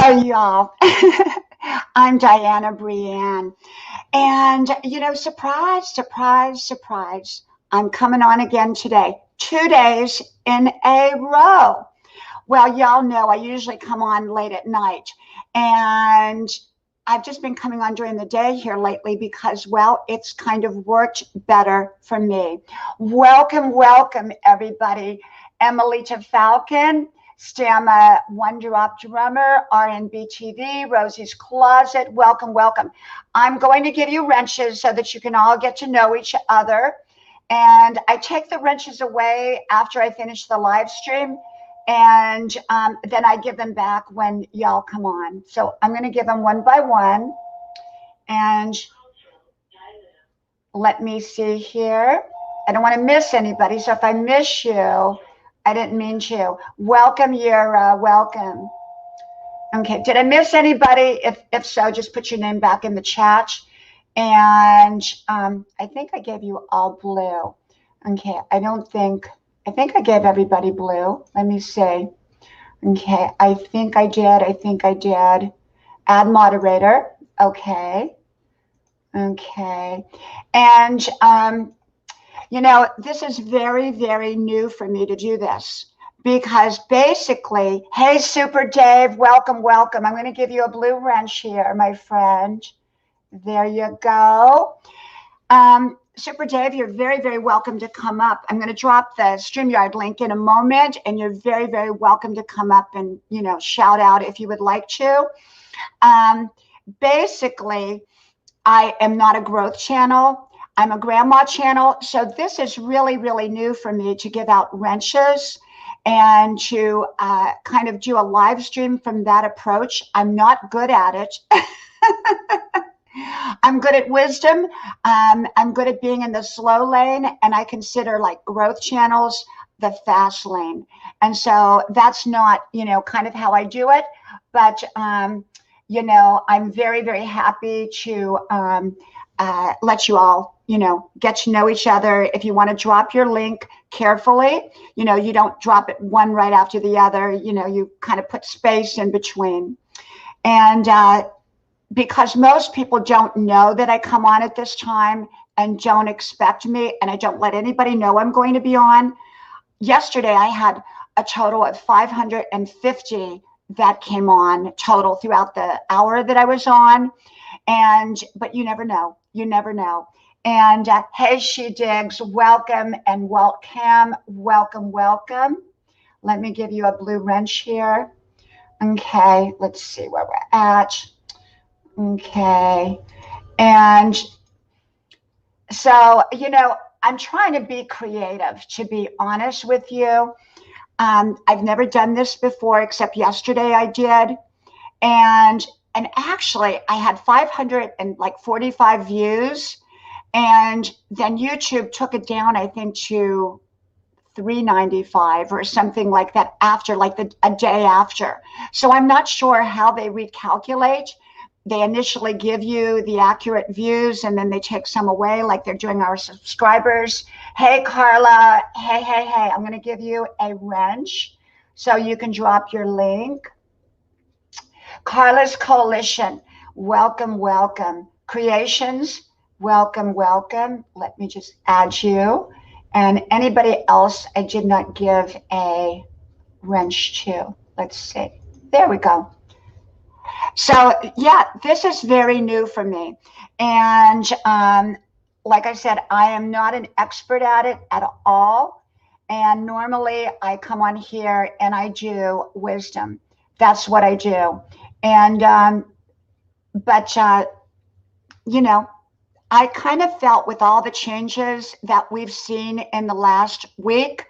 Hello, y'all. I'm Diana Brienne. And, surprise, surprise, surprise. I'm coming on again today, 2 days in a row. Well, y'all know I usually come on late at night. And I've just been coming on during the day here lately because, well, it's kind of worked better for me. Welcome, welcome, everybody. Emelita Falcon, Stamma One Drop Drummer, RNB TV, Rosie's Closet. Welcome, welcome. I'm going to give you wrenches so that you can all get to know each other. And I take the wrenches away after I finish the live stream. And then I give them back when y'all come on. So I'm going to give them one by one. And let me see here. I don't want to miss anybody. So if I miss you, I didn't mean to. Welcome, Yura. Welcome. Okay. Did I miss anybody? If so, just put your name back in the chat. And I think I gave you all blue. Okay. I think I gave everybody blue. Let me see. Okay, I think I did. Add moderator. Okay. Okay. And, this is very, very new for me to do this because basically, hey, Super Dave, welcome, welcome. I'm going to give you a blue wrench here, my friend. There you go. Super Dave, you're very, very welcome to come up. I'm going to drop the StreamYard link in a moment, and you're very, very welcome to come up and, shout out if you would like to. Basically, I am not a growth channel. I'm a grandma channel. So this is really, really new for me to give out wrenches and to kind of do a live stream from that approach. I'm not good at it. I'm good at wisdom. I'm good at being in the slow lane, and I consider like growth channels the fast lane. And so that's not, kind of how I do it. But, I'm very, very happy to let you all, get to know each other. If you want to drop your link carefully, you don't drop it one right after the other. You kind of put space in between. And, because most people don't know that I come on at this time and don't expect me, and I don't let anybody know I'm going to be on. Yesterday, I had a total of 550 that came on total throughout the hour that I was on. But you never know. You never know. And hey, She Digs, welcome, and welcome, welcome, welcome. Let me give you a blue wrench here. Okay, let's see where we're at. Okay. And so, I'm trying to be creative, to be honest with you. I've never done this before, except yesterday I did. And actually I had 545 views. And then YouTube took it down, I think, to 395 or something like that after, like a day after. So I'm not sure how they recalculate. They initially give you the accurate views and then they take some away like they're doing our subscribers. Hey, Carla. Hey, hey, hey. I'm going to give you a wrench so you can drop your link. Carla's Coalition. Welcome, welcome. Creations. Welcome, welcome. Let me just add you. And anybody else I did not give a wrench to. Let's see. There we go. So, yeah, this is very new for me. And like I said, I am not an expert at it at all. And normally I come on here and I do wisdom. That's what I do. And, I kind of felt with all the changes that we've seen in the last week,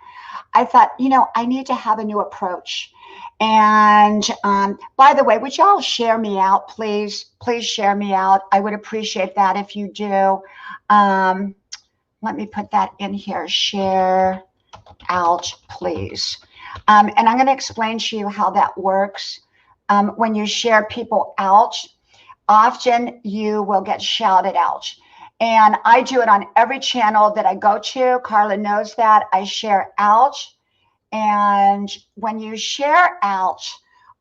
I thought, I need to have a new approach. And by the way, would y'all share me out, please? Please share me out. I would appreciate that if you do. Let me put that in here. Share out, please. And I'm going to explain to you how that works. When you share people out, often you will get shouted out. And I do it on every channel that I go to. Carla knows that. I share out. And when you share out,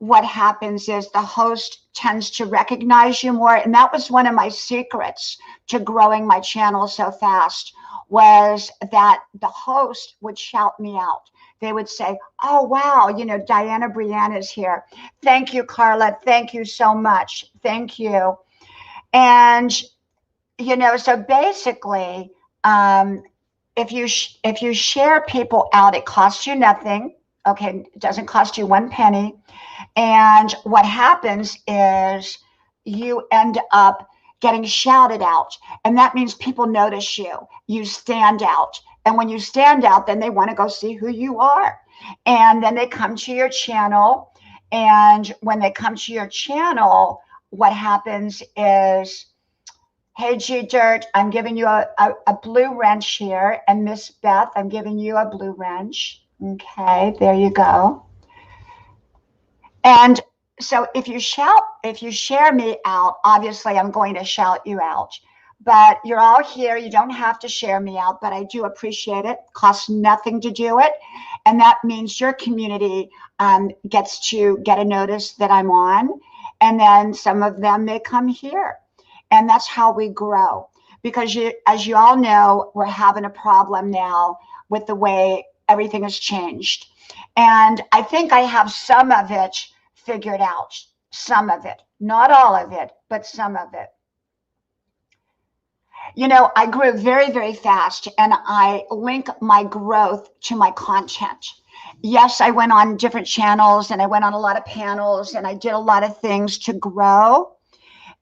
what happens is the host tends to recognize you more. And that was one of my secrets to growing my channel so fast, was that the host would shout me out. They would say, oh, wow, you know, Diana Brianne is here. Thank you, Carla. Thank you so much. Thank you. And, you know, so basically, if you share people out, it costs you nothing. Okay, it doesn't cost you one penny. And what happens is you end up getting shouted out. And that means people notice you. You stand out. And when you stand out, then they want to go see who you are. And then they come to your channel. And when they come to your channel, what happens is, hey, G Dirt, I'm giving you a blue wrench here. And Miss Beth, I'm giving you a blue wrench. Okay, there you go. And so if you share me out, obviously I'm going to shout you out. But you're all here. You don't have to share me out, but I do appreciate it. Costs nothing to do it. And that means your community gets to get a notice that I'm on. And then some of them may come here. And that's how we grow. Because as you all know, we're having a problem now with the way everything has changed. And I think I have some of it figured out. Some of it. Not all of it, but some of it. You know, I grew very, very fast, and I link my growth to my content. Yes, I went on different channels, and I went on a lot of panels, and I did a lot of things to grow.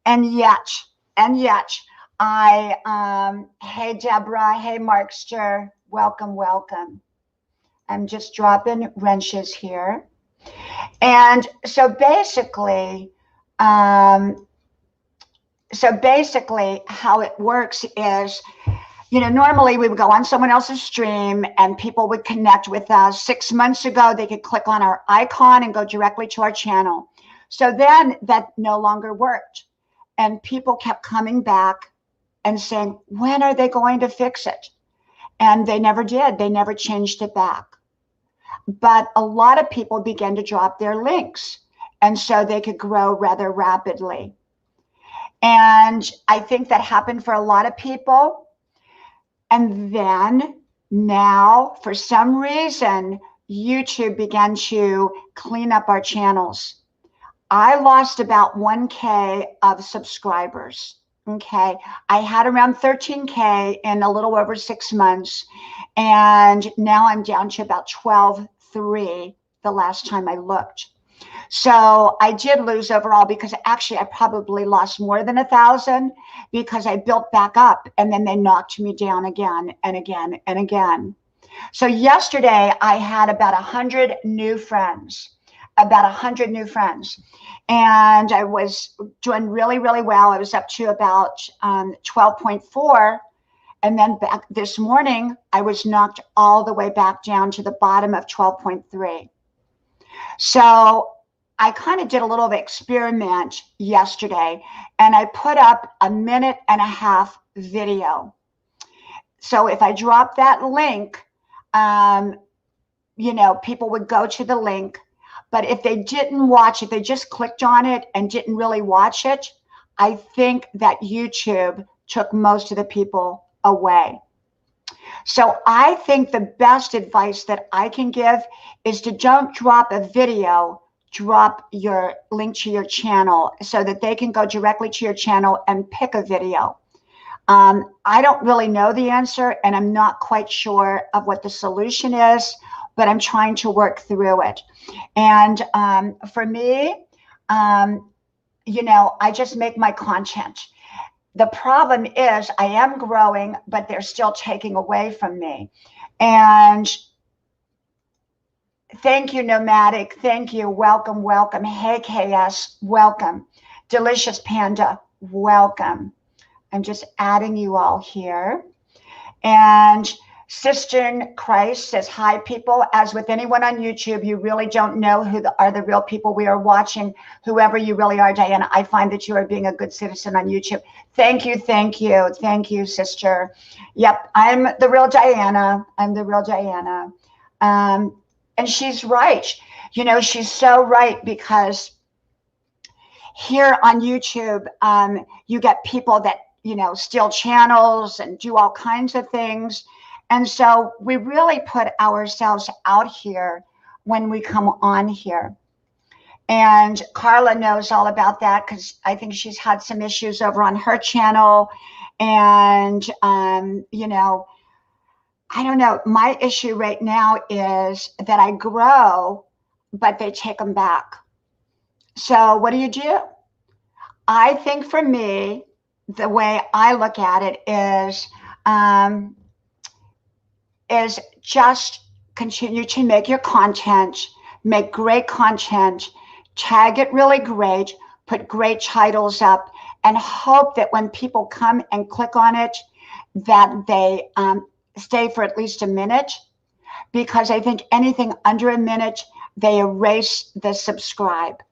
And yet, hey, Deborah, hey, Markster, welcome, welcome. I'm just dropping wrenches here. And so basically, how it works is, you know, normally we would go on someone else's stream and people would connect with us. 6 months ago, they could click on our icon and go directly to our channel. So then that no longer worked. And people kept coming back and saying, when are they going to fix it? And they never did. They never changed it back. But a lot of people began to drop their links. And so they could grow rather rapidly. And I think that happened for a lot of people. And then now, for some reason, YouTube began to clean up our channels. I lost about 1K of subscribers. Okay. I had around 13K in a little over 6 months. And now I'm down to about 12.3 the last time I looked. So I did lose overall, because actually I probably lost more than 1,000, because I built back up and then they knocked me down again and again and again. So yesterday I had about 100 new friends, and I was doing really, really well. I was up to about 12.4. And then back this morning, I was knocked all the way back down to the bottom of 12.3. So I kind of did a little experiment yesterday, and I put up a 1.5-minute video. So if I drop that link, you know, people would go to the link. But if they didn't watch it, they just clicked on it and didn't really watch it, I think that YouTube took most of the people away. So I think the best advice that I can give is to don't drop a video, drop your link to your channel so that they can go directly to your channel and pick a video. I don't really know the answer, and I'm not quite sure of what the solution is, but I'm trying to work through it. And for me, you know, I just make my content. The problem is I am growing, but they're still taking away from me. And thank you, Nomadic. Thank you. Welcome, welcome. Hey, KS, welcome. Delicious Panda, welcome. I'm just adding you all here. And Sister Christ says, hi, people. As with anyone on YouTube, you really don't know who are the real people we are watching. Whoever you really are, Diana, I find that you are being a good citizen on YouTube. Thank you, thank you. Thank you, sister. Yep, I'm the real Diana. I'm the real Diana. And she's right. You know, she's so right, because here on YouTube, you get people that, you know, steal channels and do all kinds of things. And so we really put ourselves out here when we come on here. And Carla knows all about that, because I think she's had some issues over on her channel. And, you know, I don't know. My issue right now is that I grow, but they take them back. So what do? I think for me, the way I look at it is just continue to make your content, make great content, tag it really great, put great titles up, and hope that when people come and click on it, that they stay for at least a minute, because I think anything under a minute, they erase the subscribe.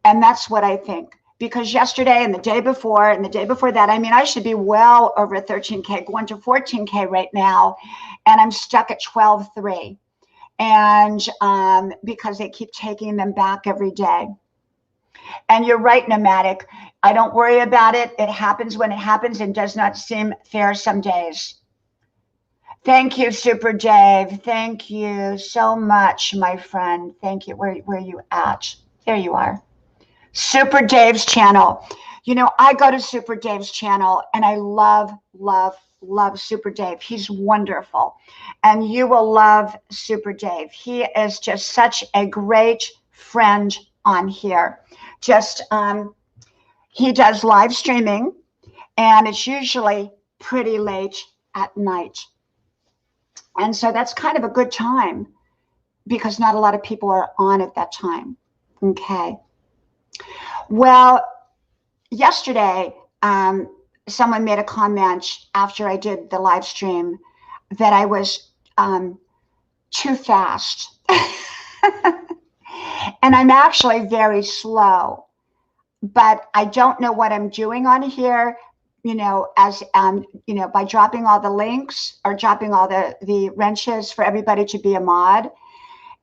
And that's what I think. Because yesterday and the day before and the day before that, I mean, I should be well over 13K, going to 14K right now. And I'm stuck at 12.3. And because they keep taking them back every day. And you're right, Nomadic. I don't worry about it. It happens when it happens, and does not seem fair some days. Thank you, Super Dave. Thank you so much, my friend. Thank you. Where are you at? There you are. Super Dave's channel. You know, I go to Super Dave's channel, and I love Super Dave. He's wonderful. And you will love Super Dave. He is just such a great friend on here. Just, he does live streaming, and it's usually pretty late at night. And so that's kind of a good time, because not a lot of people are on at that time. Okay. Well, yesterday, someone made a comment after I did the live stream that I was too fast. And I'm actually very slow, but I don't know what I'm doing on here, you know, as, you know, by dropping all the links or dropping all the wrenches for everybody to be a mod.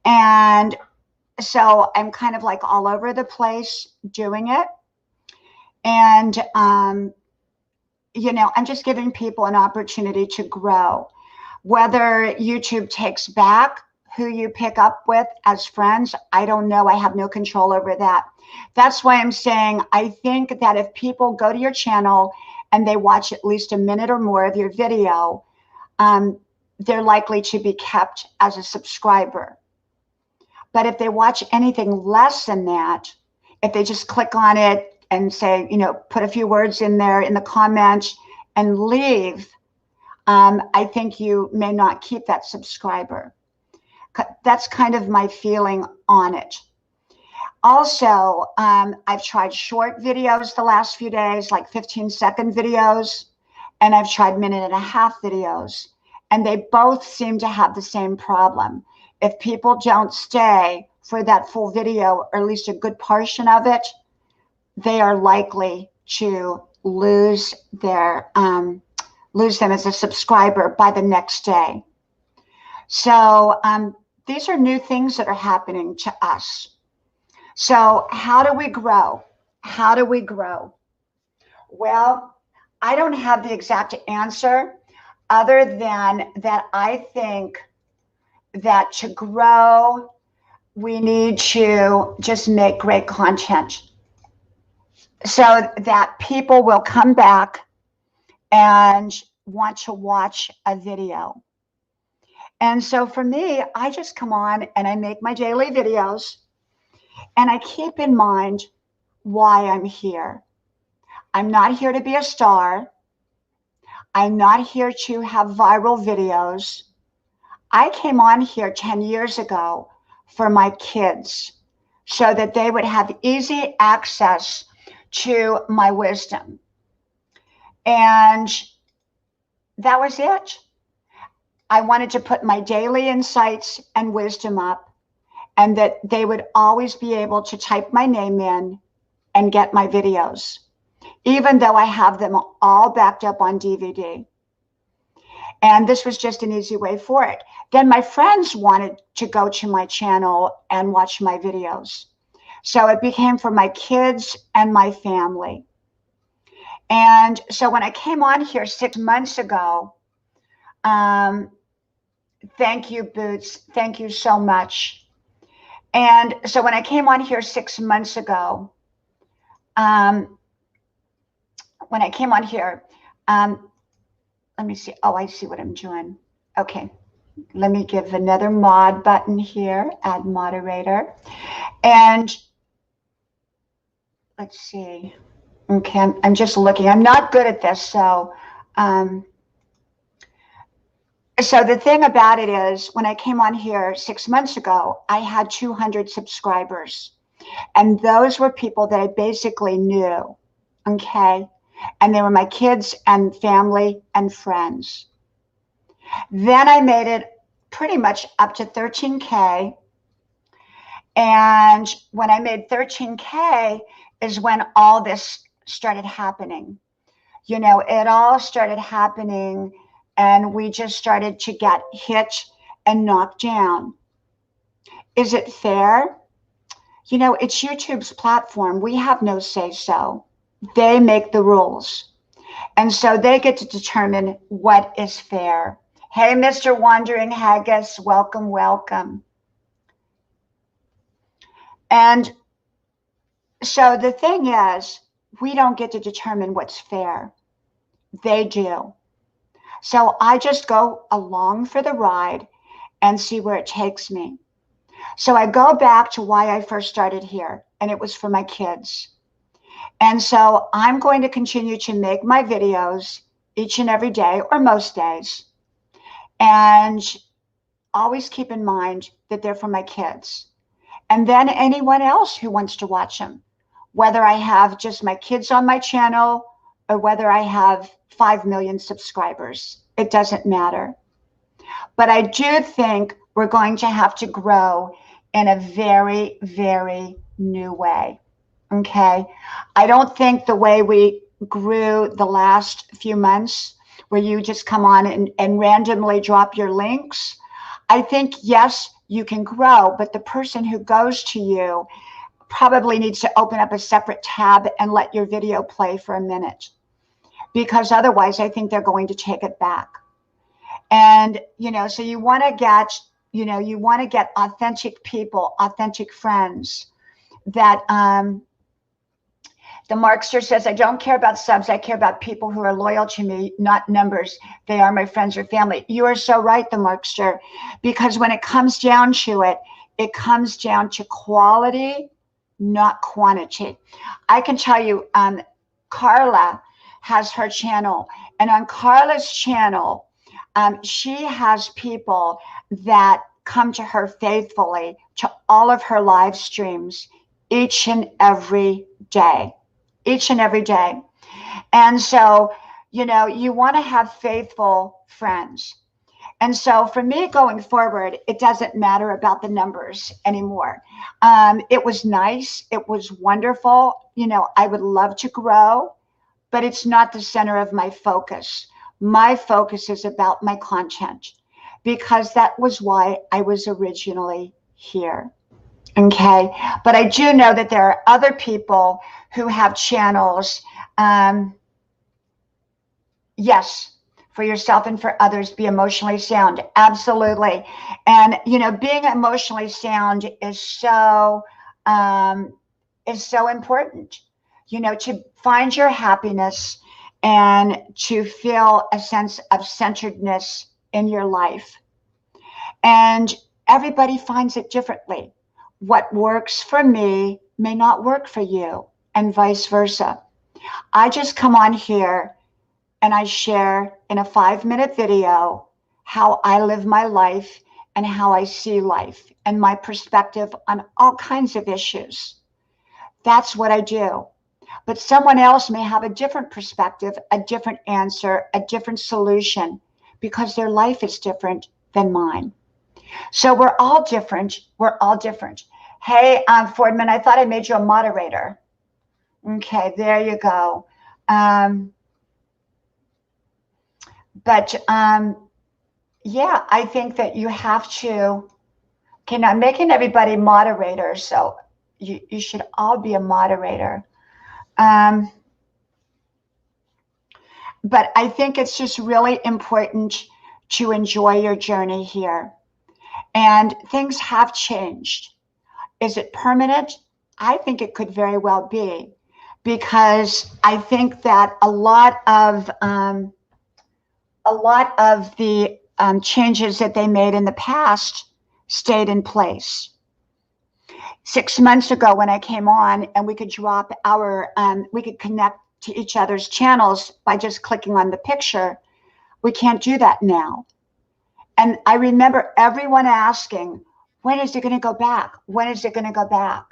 And so I'm kind of like all over the place doing it. And, you know, I'm just giving people an opportunity to grow. Whether YouTube takes back who you pick up with as friends, I don't know. I have no control over that. That's why I'm saying I think that if people go to your channel and they watch at least a minute or more of your video, they're likely to be kept as a subscriber. But if they watch anything less than that, if they just click on it and say, you know, put a few words in there in the comments and leave, I think you may not keep that subscriber. That's kind of my feeling on it. Also, I've tried short videos the last few days, like 15-second videos, and I've tried minute-and-a-half videos, and they both seem to have the same problem. If people don't stay for that full video, or at least a good portion of it, they are likely to lose their lose them as a subscriber by the next day. So these are new things that are happening to us. So how do we grow? How do we grow? Well, I don't have the exact answer, other than that I think that to grow, we need to just make great content so that people will come back and want to watch a video. And so for me, I just come on and I make my daily videos, and I keep in mind why I'm here. I'm not here to be a star. I'm not here to have viral videos. I came on here 10 years ago for my kids so that they would have easy access to my wisdom. And that was it. I wanted to put my daily insights and wisdom up, and that they would always be able to type my name in and get my videos, even though I have them all backed up on DVD. And this was just an easy way for it. Then my friends wanted to go to my channel and watch my videos. So it became for my kids and my family. And so when I came on here 6 months ago, thank you, Boots. Thank you so much. And so when I came on here 6 months ago, when I came on here, let me see. Oh, I see what I'm doing. Okay. Let me give another mod button here, add moderator. And let's see. Okay, I'm just looking. I'm not good at this. So the thing about it is when I came on here 6 months ago, I had 200 subscribers. And those were people that I basically knew. Okay. And they were my kids and family and friends. Then I made it pretty much up to 13K. And when I made 13K is when all this started happening. You know, it all started happening and we just started to get hit and knocked down. Is it fair? You know, it's YouTube's platform. We have no say so. They make the rules. And so they get to determine what is fair. Hey, Mr. Wandering Haggis, welcome, welcome. And so the thing is, we don't get to determine what's fair. They do. So I just go along for the ride and see where it takes me. So I go back to why I first started here, and it was for my kids. And so I'm going to continue to make my videos each and every day, or most days. And always keep in mind that they're for my kids. And then anyone else who wants to watch them, whether I have just my kids on my channel or whether I have 5 million subscribers, it doesn't matter. But I do think we're going to have to grow in a very, very new way. Okay. I don't think the way we grew the last few months, where you just come on and randomly drop your links. I think, yes, you can grow, but the person who goes to you probably needs to open up a separate tab and let your video play for a minute, because otherwise I think they're going to take it back. And, you know, so you want to get, you want to get authentic people, authentic friends that, the Markster says, I don't care about subs. I care about people who are loyal to me, not numbers. They are my friends or family. You are so right, the Markster, because when it comes down to it, it comes down to quality, not quantity. I can tell you, Carla has her channel, and on Carla's channel, she has people that come to her faithfully to all of her live streams each and every day. Each and every day. And so, you know, you want to have faithful friends. And so for me going forward, it doesn't matter about the numbers anymore. It was nice. It was wonderful. You know, I would love to grow, but it's not the center of my focus. My focus is about my content, because that was why I was originally here. Okay. But I do know that there are other people who have channels. Yes, for yourself and for others, be emotionally sound. Absolutely. And, you know, being emotionally sound is so important, you know, to find your happiness and to feel a sense of centeredness in your life. And everybody finds it differently. What works for me may not work for you, and vice versa. I just come on here and I share in a 5-minute video how I live my life and how I see life and my perspective on all kinds of issues. That's what I do. But someone else may have a different perspective, a different answer, a different solution, because their life is different than mine. So we're all different. We're all different. Hey, Fordman, I thought I made you a moderator. Okay, there you go. yeah, I think that you have to, okay, now I'm making everybody moderators, so you should all be a moderator. But I think it's just really important to enjoy your journey here. And things have changed. Is it permanent? I think it could very well be, because I think that a lot of the changes that they made in the past stayed in place. 6 months ago, when I came on and we could drop our, we could connect to each other's channels by just clicking on the picture, we can't do that now. And I remember everyone asking, when is it going to go back? When is it going to go back?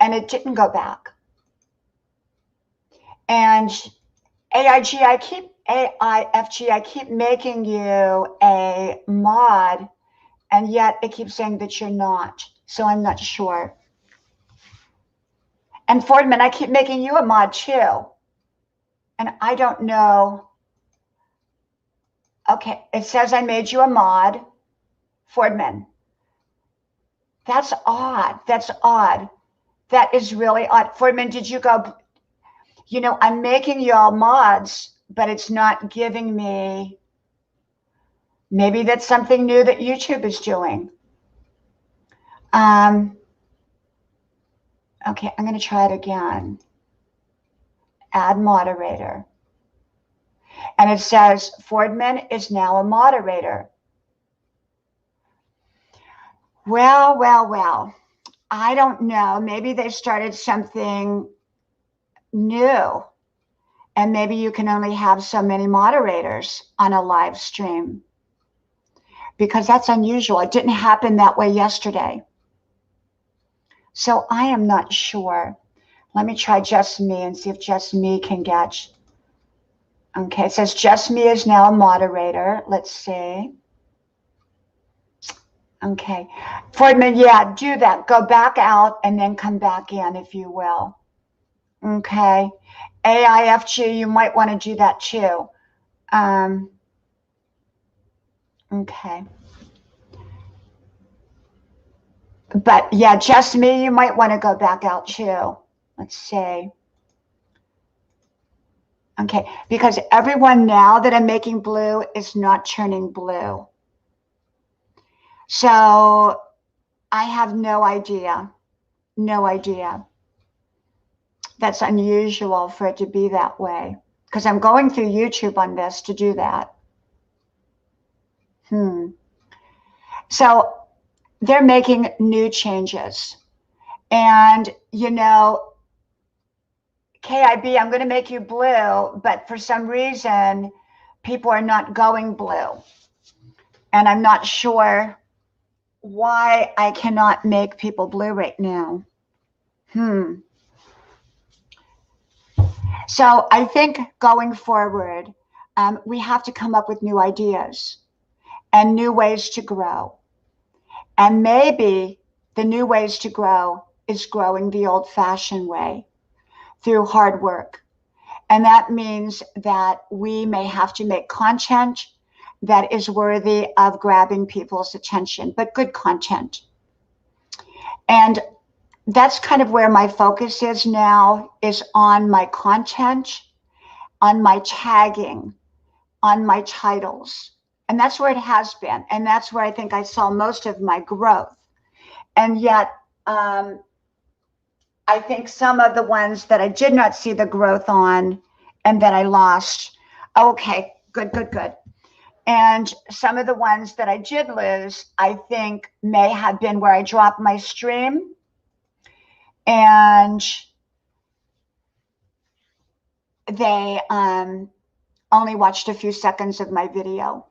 And it didn't go back. And AIFG, I keep making you a mod, and yet it keeps saying that you're not. So I'm not sure. And Fordman, I keep making you a mod too. And I don't know. Okay, it says I made you a mod. Fordman. That's odd. That's odd. That is really odd. Fordman, did you go? You know, I'm making you all mods, but it's not giving me. Maybe that's something new that YouTube is doing. Okay, I'm going to try it again. Add moderator. And it says Fordman is now a moderator. Well. I don't know. Maybe they started something new. And maybe you can only have so many moderators on a live stream, because that's unusual. It didn't happen that way yesterday. So I am not sure. Let me try Just Me and see if Just Me can get. Okay, it says Just Me is now a moderator. Let's see. Okay, Fordman, yeah, do that. Go back out and then come back in, if you will. Okay, AIFG, you might want to do that too. Okay. But yeah, Just Me, you might want to go back out too. Let's see. Okay, because everyone now that I'm making blue is not turning blue. So I have no idea. No idea. That's unusual for it to be that way, because I'm going through YouTube on this to do that. So they're making new changes. And, you know, KIB, I'm going to make you blue, but for some reason, people are not going blue. And I'm not sure why I cannot make people blue right now. So I think going forward, we have to come up with new ideas and new ways to grow. And maybe the new ways to grow is growing the old-fashioned way, through hard work. And that means that we may have to make content that is worthy of grabbing people's attention, but good content. And that's kind of where my focus is now, is on my content, on my tagging, on my titles. And that's where it has been. And that's where I think I saw most of my growth. And yet, I think some of the ones that I did not see the growth on and that I lost. Okay, good. And some of the ones that I did lose, I think may have been where I dropped my stream and they only watched a few seconds of my video.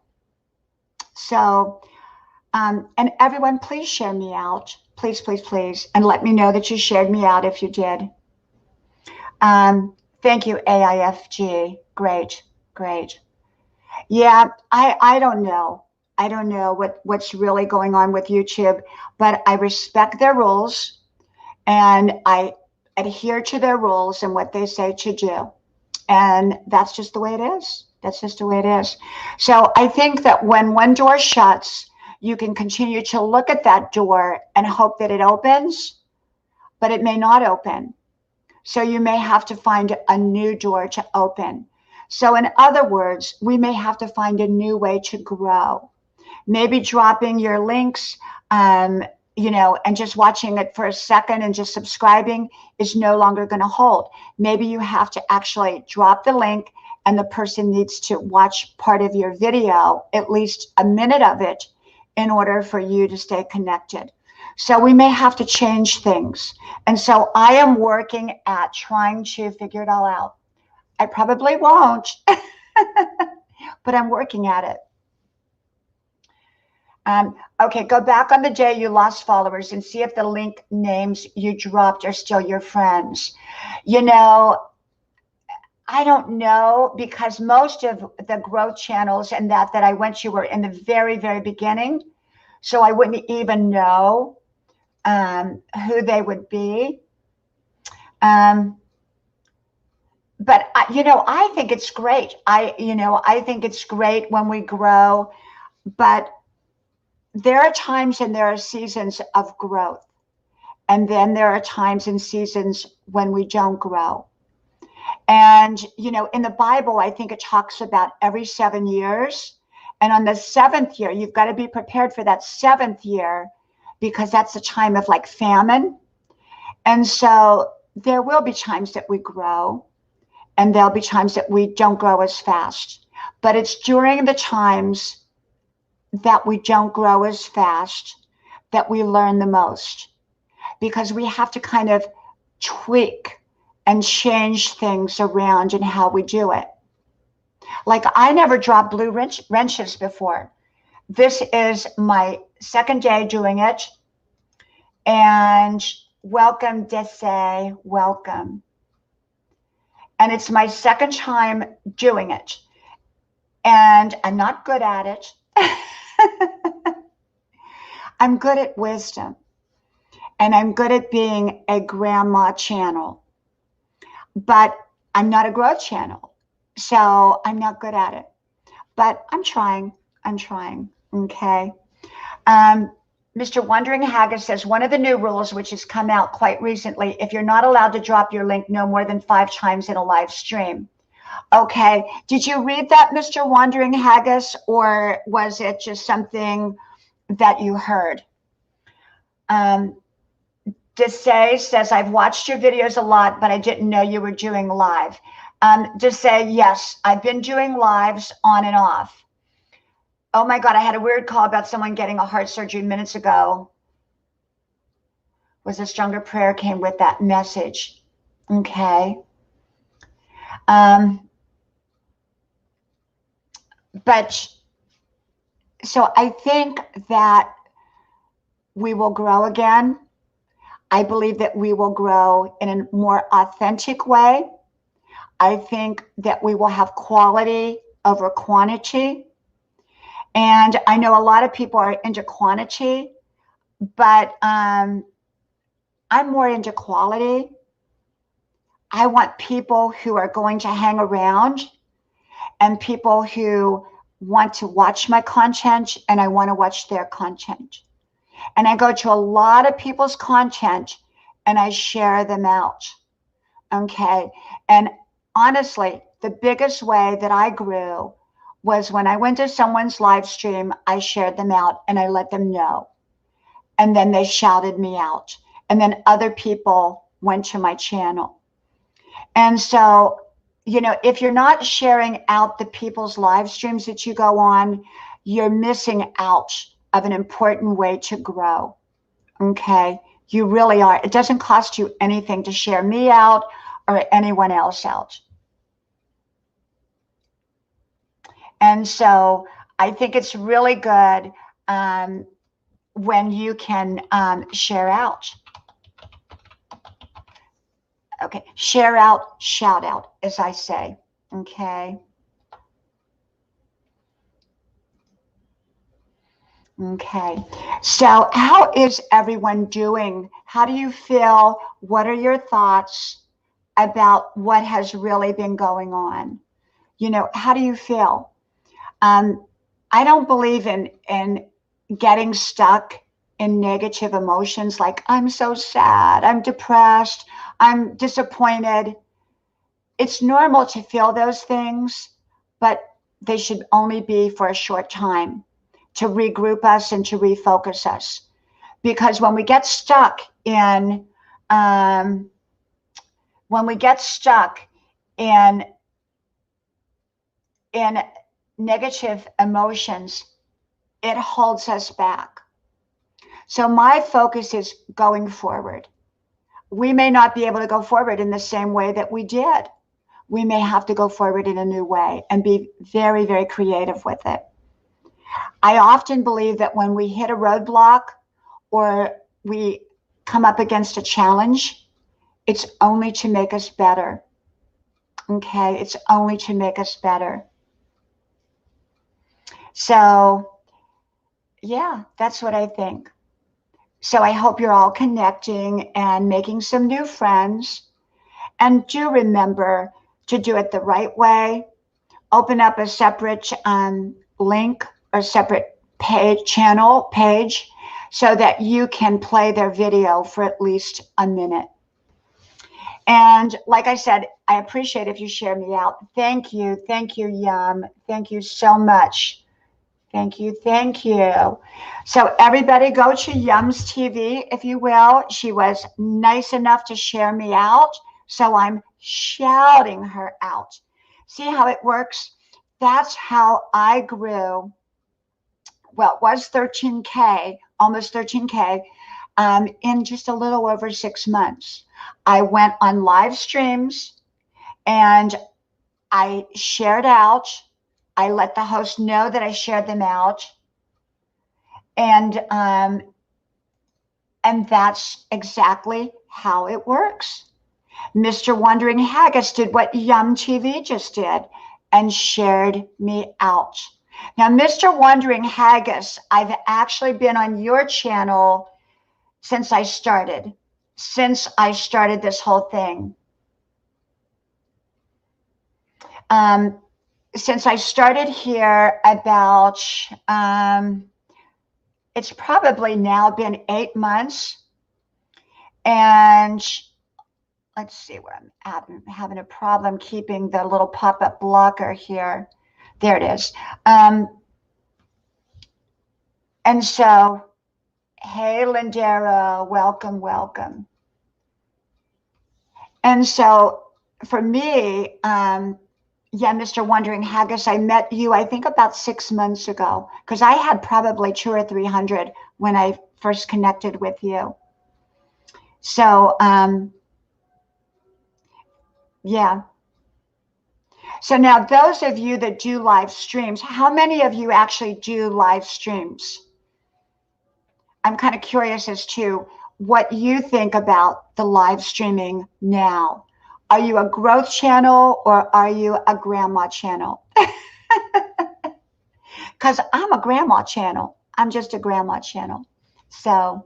So, and everyone, please share me out. Please. And let me know that you shared me out if you did. Thank you, AIFG. Great. Yeah, I don't know. I don't know what's really going on with YouTube, but I respect their rules and I adhere to their rules and what they say to do. And that's just the way it is. That's just the way it is. So I think that when one door shuts, you can continue to look at that door and hope that it opens, but it may not open. So you may have to find a new door to open. So in other words, we may have to find a new way to grow. Maybe dropping your links, you know, and just watching it for a second and just subscribing is no longer going to hold. Maybe you have to actually drop the link and the person needs to watch part of your video, at least a minute of it, in order for you to stay connected. So we may have to change things. And so I am working at trying to figure it all out. I probably won't, but I'm working at it. Okay, go back on the day you lost followers and see if the link names you dropped are still your friends. You know, I don't know, because most of the growth channels and that I went to were in the very, very beginning. So I wouldn't even know who they would be. But you know, I think it's great. I think it's great when we grow, but there are times and there are seasons of growth. And then there are times and seasons when we don't grow. And, you know, in the Bible, I think it talks about every 7 years. And on the 7th year, you've got to be prepared for that 7th year, because that's a time of like famine. And so there will be times that we grow, and there'll be times that we don't grow as fast. But it's during the times that we don't grow as fast that we learn the most, because we have to kind of tweak and change things around in how we do it. Like, I never dropped blue wrenches before. This is my 2nd day doing it. And welcome, Dese, welcome. And it's my 2nd time doing it. And I'm not good at it. I'm good at wisdom, and I'm good at being a grandma channel, but I'm not a growth channel. So I'm not good at it, but I'm trying. Okay. Mr. Wondering Haggis says, one of the new rules, which has come out quite recently, if you're not allowed to drop your link no more than 5 times in a live stream. Okay. Did you read that, Mr. Wandering Haggis, or was it just something that you heard? Desay says, I've watched your videos a lot, but I didn't know you were doing live. Desay, yes, I've been doing lives on and off. Oh my God, I had a weird call about someone getting a heart surgery minutes ago. Was a stronger prayer came with that message. Okay. But so I think that we will grow again. I believe that we will grow in a more authentic way. I think that we will have quality over quantity. And I know a lot of people are into quantity, but I'm more into quality. I want people who are going to hang around, and people who want to watch my content, and I want to watch their content. And I go to a lot of people's content and I share them out. Okay. And honestly, the biggest way that I grew was when I went to someone's live stream, I shared them out and I let them know. And then they shouted me out. And then other people went to my channel. And so, you know, if you're not sharing out the people's live streams that you go on, you're missing out of an important way to grow. Okay. You really are. It doesn't cost you anything to share me out or anyone else out. And so I think it's really good when you can share out. Okay. Share out, shout out, as I say. Okay. Okay. So how is everyone doing? How do you feel? What are your thoughts about what has really been going on? How do you feel? I don't believe in getting stuck in negative emotions like I'm so sad, I'm depressed, I'm disappointed. It's normal to feel those things, but they should only be for a short time to regroup us and to refocus us. Because um, when we get stuck in in negative emotions, it holds us back. So my focus is going forward. We may not be able to go forward in the same way that we did. We may have to go forward in a new way and be very, very creative with it. I often believe that when we hit a roadblock or we come up against a challenge, it's only to make us better. Okay, it's only to make us better. So, yeah, that's what I think. So I hope you're all connecting and making some new friends. And do remember to do it the right way. Open up a separate link or separate page so that you can play their video for at least a minute. And like I said, I appreciate if you share me out. Thank you, Yum. Thank you so much. Thank you. So everybody go to Yum's TV, if you will. She was nice enough to share me out, so I'm shouting her out. See how it works? That's how I grew. Well, it was 13K, almost 13K, in just a little over 6 months. I went on live streams and I shared out. I let the host know that I shared them out. And that's exactly how it works. Mr. Wandering Haggis did what Yum TV just did and shared me out. Now, Mr. Wandering Haggis, I've actually been on your channel since I started this whole thing. Since I started here about, it's probably now been 8 months. And let's see where I'm at. I'm having a problem keeping the little pop-up blocker here. There it is. And so, hey, Lindera, welcome. And so for me, yeah, Mr. Wandering Haggis, I met you, I think about 6 months ago, because I had probably 200 or 300 when I first connected with you. So, yeah. So now those of you that do live streams, how many of you actually do live streams? I'm kind of curious as to what you think about the live streaming now. Are you a growth channel or are you a grandma channel? Because I'm a grandma channel. I'm just a grandma channel. So,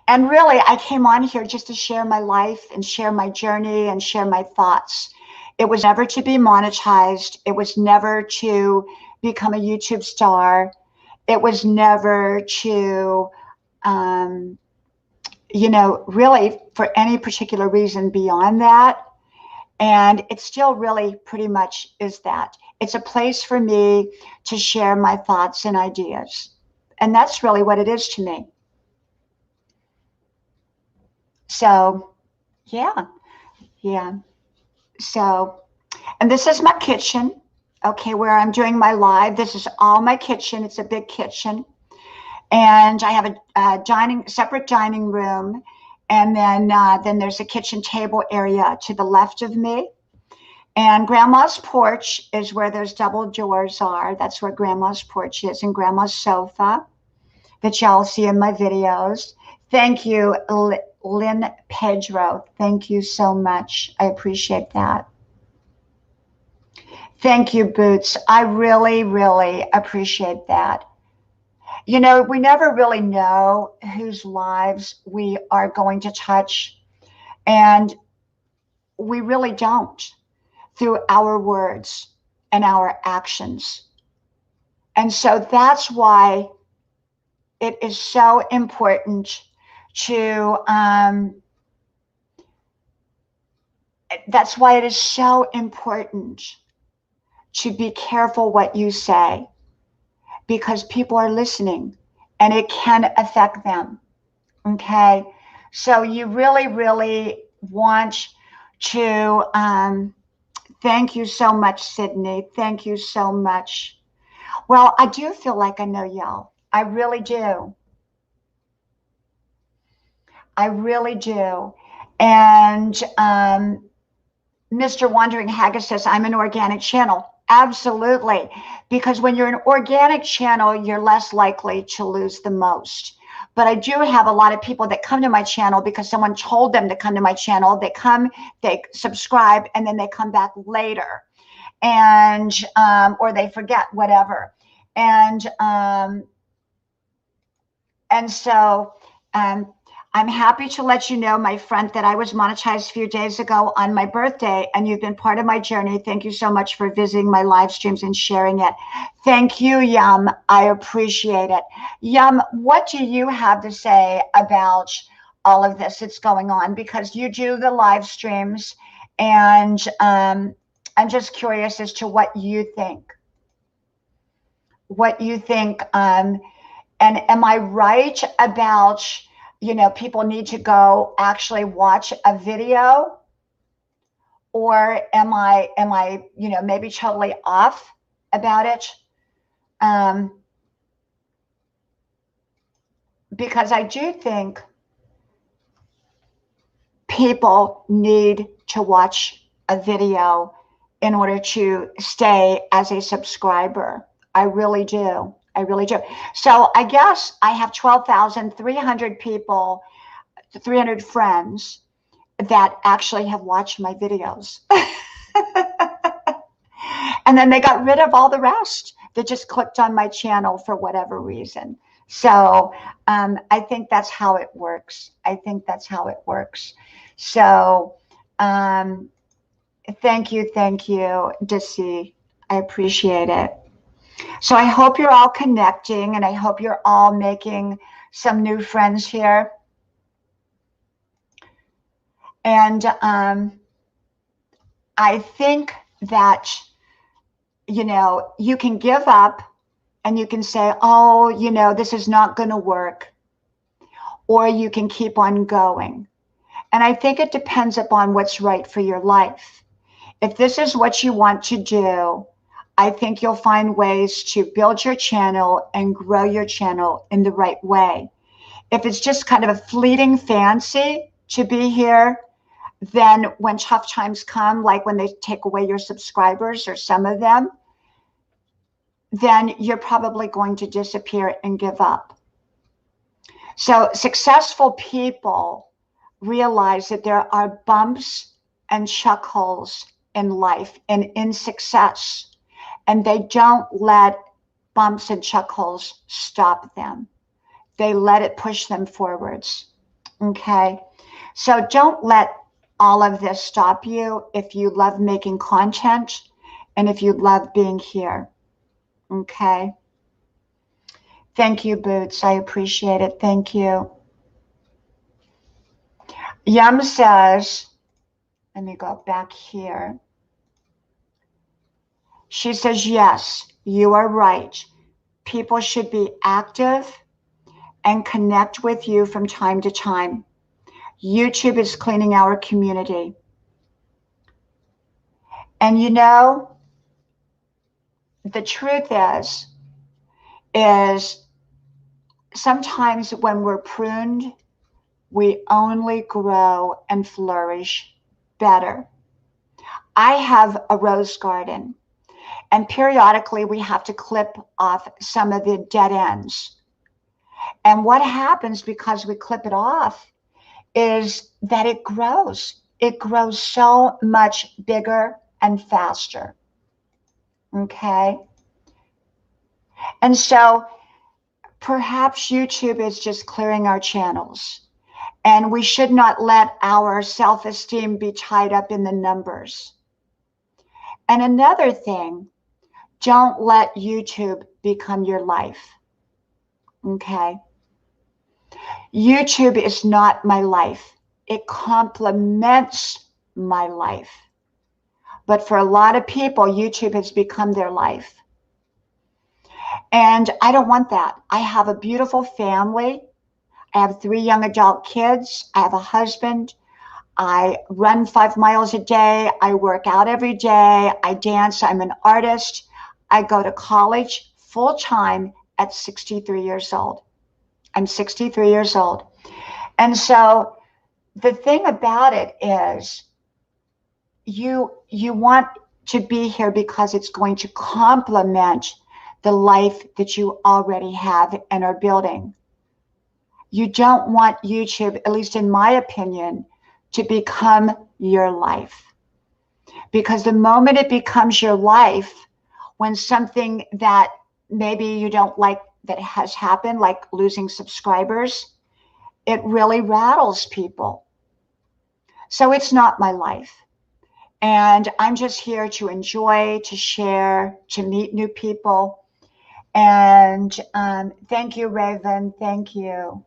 and really, I came on here just to share my life and share my journey and share my thoughts. It was never to be monetized. It was never to become a YouTube star. It was never to, really for any particular reason beyond that. And it still really pretty much is that. It's a place for me to share my thoughts and ideas. And that's really what it is to me. So, yeah. So, and this is my kitchen, okay, where I'm doing my live. This is all my kitchen. It's a big kitchen. And I have a separate dining room. And then there's a kitchen table area to the left of me. And Grandma's porch is where those double doors are. That's where Grandma's porch is, and Grandma's sofa that y'all see in my videos. Thank you, Lynn Pedro. Thank you so much. I appreciate that. Thank you, Boots. I really, really appreciate that. We never really know whose lives we are going to touch, and we really don't. through our words and our actions. And so that's why it is so important to, that's why it is so important to be careful what you say, because people are listening and it can affect them. Okay. So you really, really want to, thank you so much, Sydney. Thank you so much. Well, I do feel like I know y'all. I really do. I really do. And Mr. Wandering Haggis says, I'm an organic channel. Absolutely. Because when you're an organic channel, you're less likely to lose the most. But I do have a lot of people that come to my channel because someone told them to come to my channel. They come, they subscribe, and then they come back later. And, or they forget, whatever. And so, I'm happy to let you know, my friend, that I was monetized a few days ago on my birthday, and you've been part of my journey. Thank you so much for visiting my live streams and sharing it. Thank you, Yum. I appreciate it. Yum, what do you have to say about all of this that's going on? Because you do the live streams, and I'm just curious as to what you think. What you think, and am I right about, you know, people need to go actually watch a video? Or am I, you know, maybe totally off about it? Because I do think people need to watch a video in order to stay as a subscriber. I really do. I really do. So I guess I have 12,300 people, 300 friends that actually have watched my videos. And then they got rid of all the rest that just clicked on my channel for whatever reason. So I think that's how it works. I think that's how it works. So thank you, Desi. I appreciate it. So I hope you're all connecting, and I hope you're all making some new friends here. And I think that, you know, you can give up and you can say, oh, you know, this is not going to work. Or you can keep on going. And I think it depends upon what's right for your life. If this is what you want to do, I think you'll find ways to build your channel and grow your channel in the right way. If it's just kind of a fleeting fancy to be here, then when tough times come, like when they take away your subscribers or some of them, then you're probably going to disappear and give up. So successful people realize that there are bumps and chuck holes in life and in success. And they don't let bumps and chuck holes stop them. They let it push them forwards. Okay. So don't let all of this stop you if you love making content and if you love being here. Okay. Thank you, Boots. I appreciate it. Thank you. Yum says, let me go back here. She says, yes, you are right. People should be active and connect with you from time to time. YouTube is cleaning our community. And you know, the truth is sometimes when we're pruned, we only grow and flourish better. I have a rose garden, and periodically we have to clip off some of the dead ends. And what happens because we clip it off is that it grows. It grows so much bigger and faster. Okay. And so perhaps YouTube is just clearing our channels, and we should not let our self-esteem be tied up in the numbers. And another thing, don't let YouTube become your life. Okay? YouTube is not my life. It complements my life. But for a lot of people, YouTube has become their life. And I don't want that. I have a beautiful family. I have 3 young adult kids. I have a husband. I run 5 miles a day. I work out every day. I dance. I'm an artist. I go to college full time at 63 years old. I'm 63 years old. And so the thing about it is you want to be here because it's going to complement the life that you already have and are building. You don't want YouTube, at least in my opinion, to become your life. Because the moment it becomes your life, when something that maybe you don't like that has happened, like losing subscribers, it really rattles people. So it's not my life. And I'm just here to enjoy, to share, to meet new people. And thank you, Raven. Thank you.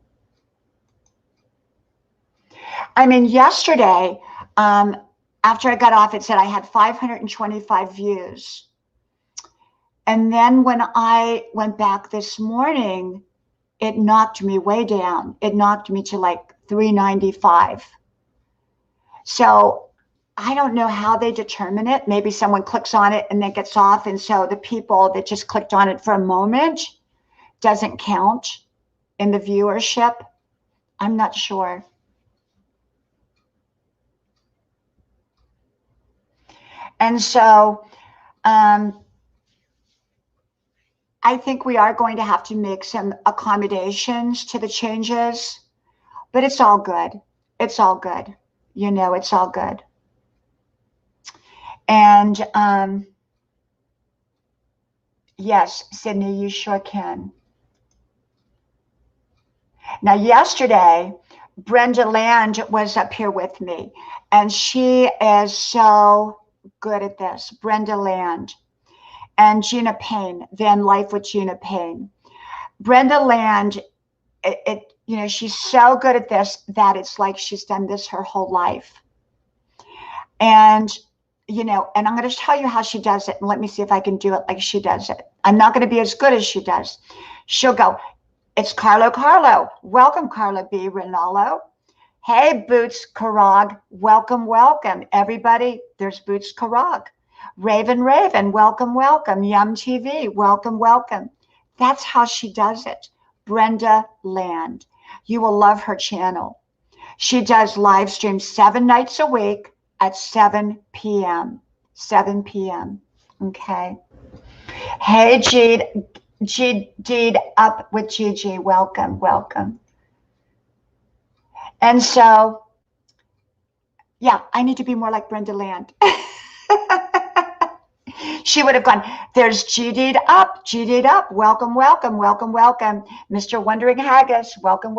I mean, yesterday, after I got off, it said I had 525 views. And then when I went back this morning, it knocked me way down. It knocked me to like 395. So I don't know how they determine it. Maybe someone clicks on it and then gets off. And so the people that just clicked on it for a moment doesn't count in the viewership. I'm not sure. And so I think we are going to have to make some accommodations to the changes, but it's all good. It's all good. You know, it's all good. And yes, Sydney, you sure can. Now, yesterday, Brenda Land was up here with me, and she is so good at this. Brenda Land and Gina Payne, Van Life with Gina Payne. Brenda Land, you know, she's so good at this that it's like she's done this her whole life. And, you know, and I'm going to tell you how she does it. And let me see if I can do it like she does it. I'm not going to be as good as she does. She'll go, it's Carlo. Welcome, Carla B. Rinaldo. Hey, Boots Karag. Welcome. Everybody, there's Boots Karag. Raven, welcome. Yum TV, welcome. That's how she does it. Brenda Land. You will love her channel. She does live streams 7 nights a week at 7 p.m. 7 p.m. Okay. Hey, Deed up with Gigi. Welcome. And so, yeah, I need to be more like Brenda Land. She would have gone, there's G-Deed up. Welcome. Mr. Wondering Haggis, welcome.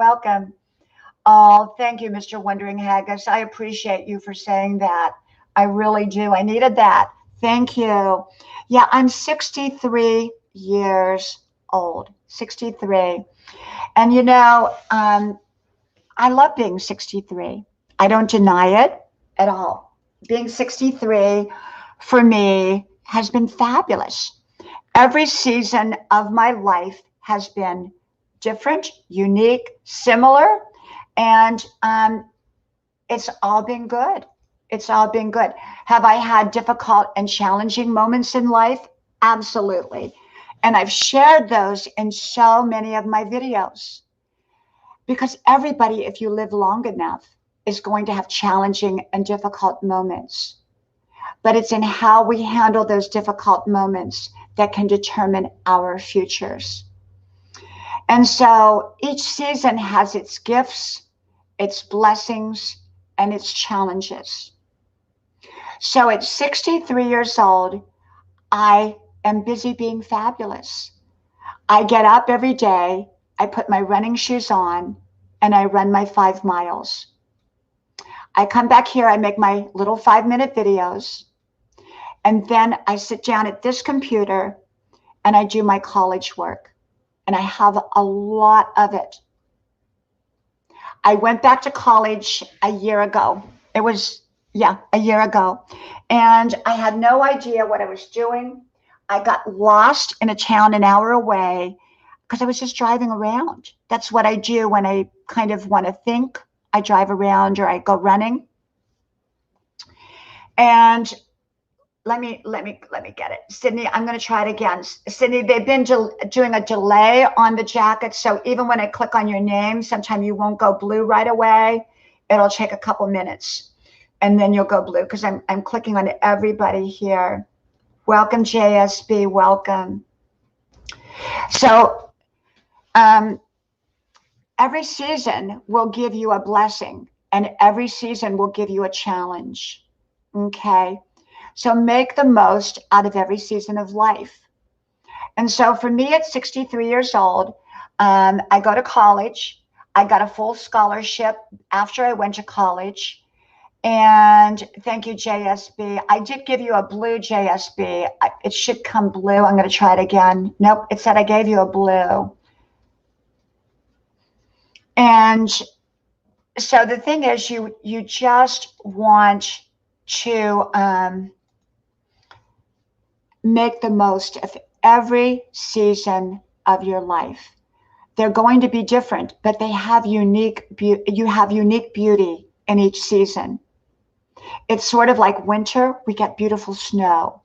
Oh, thank you, Mr. Wondering Haggis. I appreciate you for saying that. I really do. I needed that. Thank you. Yeah, I'm 63 years old. 63. And you know, I love being 63. I don't deny it at all. Being 63 for me has been fabulous. Every season of my life has been different, unique, similar, and it's all been good. It's all been good. Have I had difficult and challenging moments in life? Absolutely. And I've shared those in so many of my videos. Because everybody, if you live long enough, is going to have challenging and difficult moments. But it's in how we handle those difficult moments that can determine our futures. And so each season has its gifts, its blessings, and its challenges. So at 63 years old, I am busy being fabulous. I get up every day, I put my running shoes on, and I run my 5 miles. I come back here, I make my little 5-minute videos, And then I sit down at this computer and I do my college work. And I have a lot of it. I went back to college a year ago. It was, yeah, a year ago. And I had no idea what I was doing. I got lost in a town an hour away because I was just driving around. That's what I do when I kind of want to think. I drive around or I go running. And let me get it. Sydney, I'm going to try it again. Sydney, they've been doing a delay on the jacket. So even when I click on your name, sometimes you won't go blue right away. It'll take a couple minutes and then you'll go blue because I'm clicking on everybody here. Welcome, JSB. Welcome. So every season will give you a blessing and every season will give you a challenge. Okay. So make the most out of every season of life. And so for me at 63 years old, I go to college. I got a full scholarship after I went to college. And thank you, JSB. I did give you a blue JSB. It should come blue. I'm going to try it again. Nope, it said I gave you a blue. And so the thing is, you just want to make the most of every season of your life. They're going to be different, but they have unique beauty in each season. It's sort of like winter, we get beautiful snow.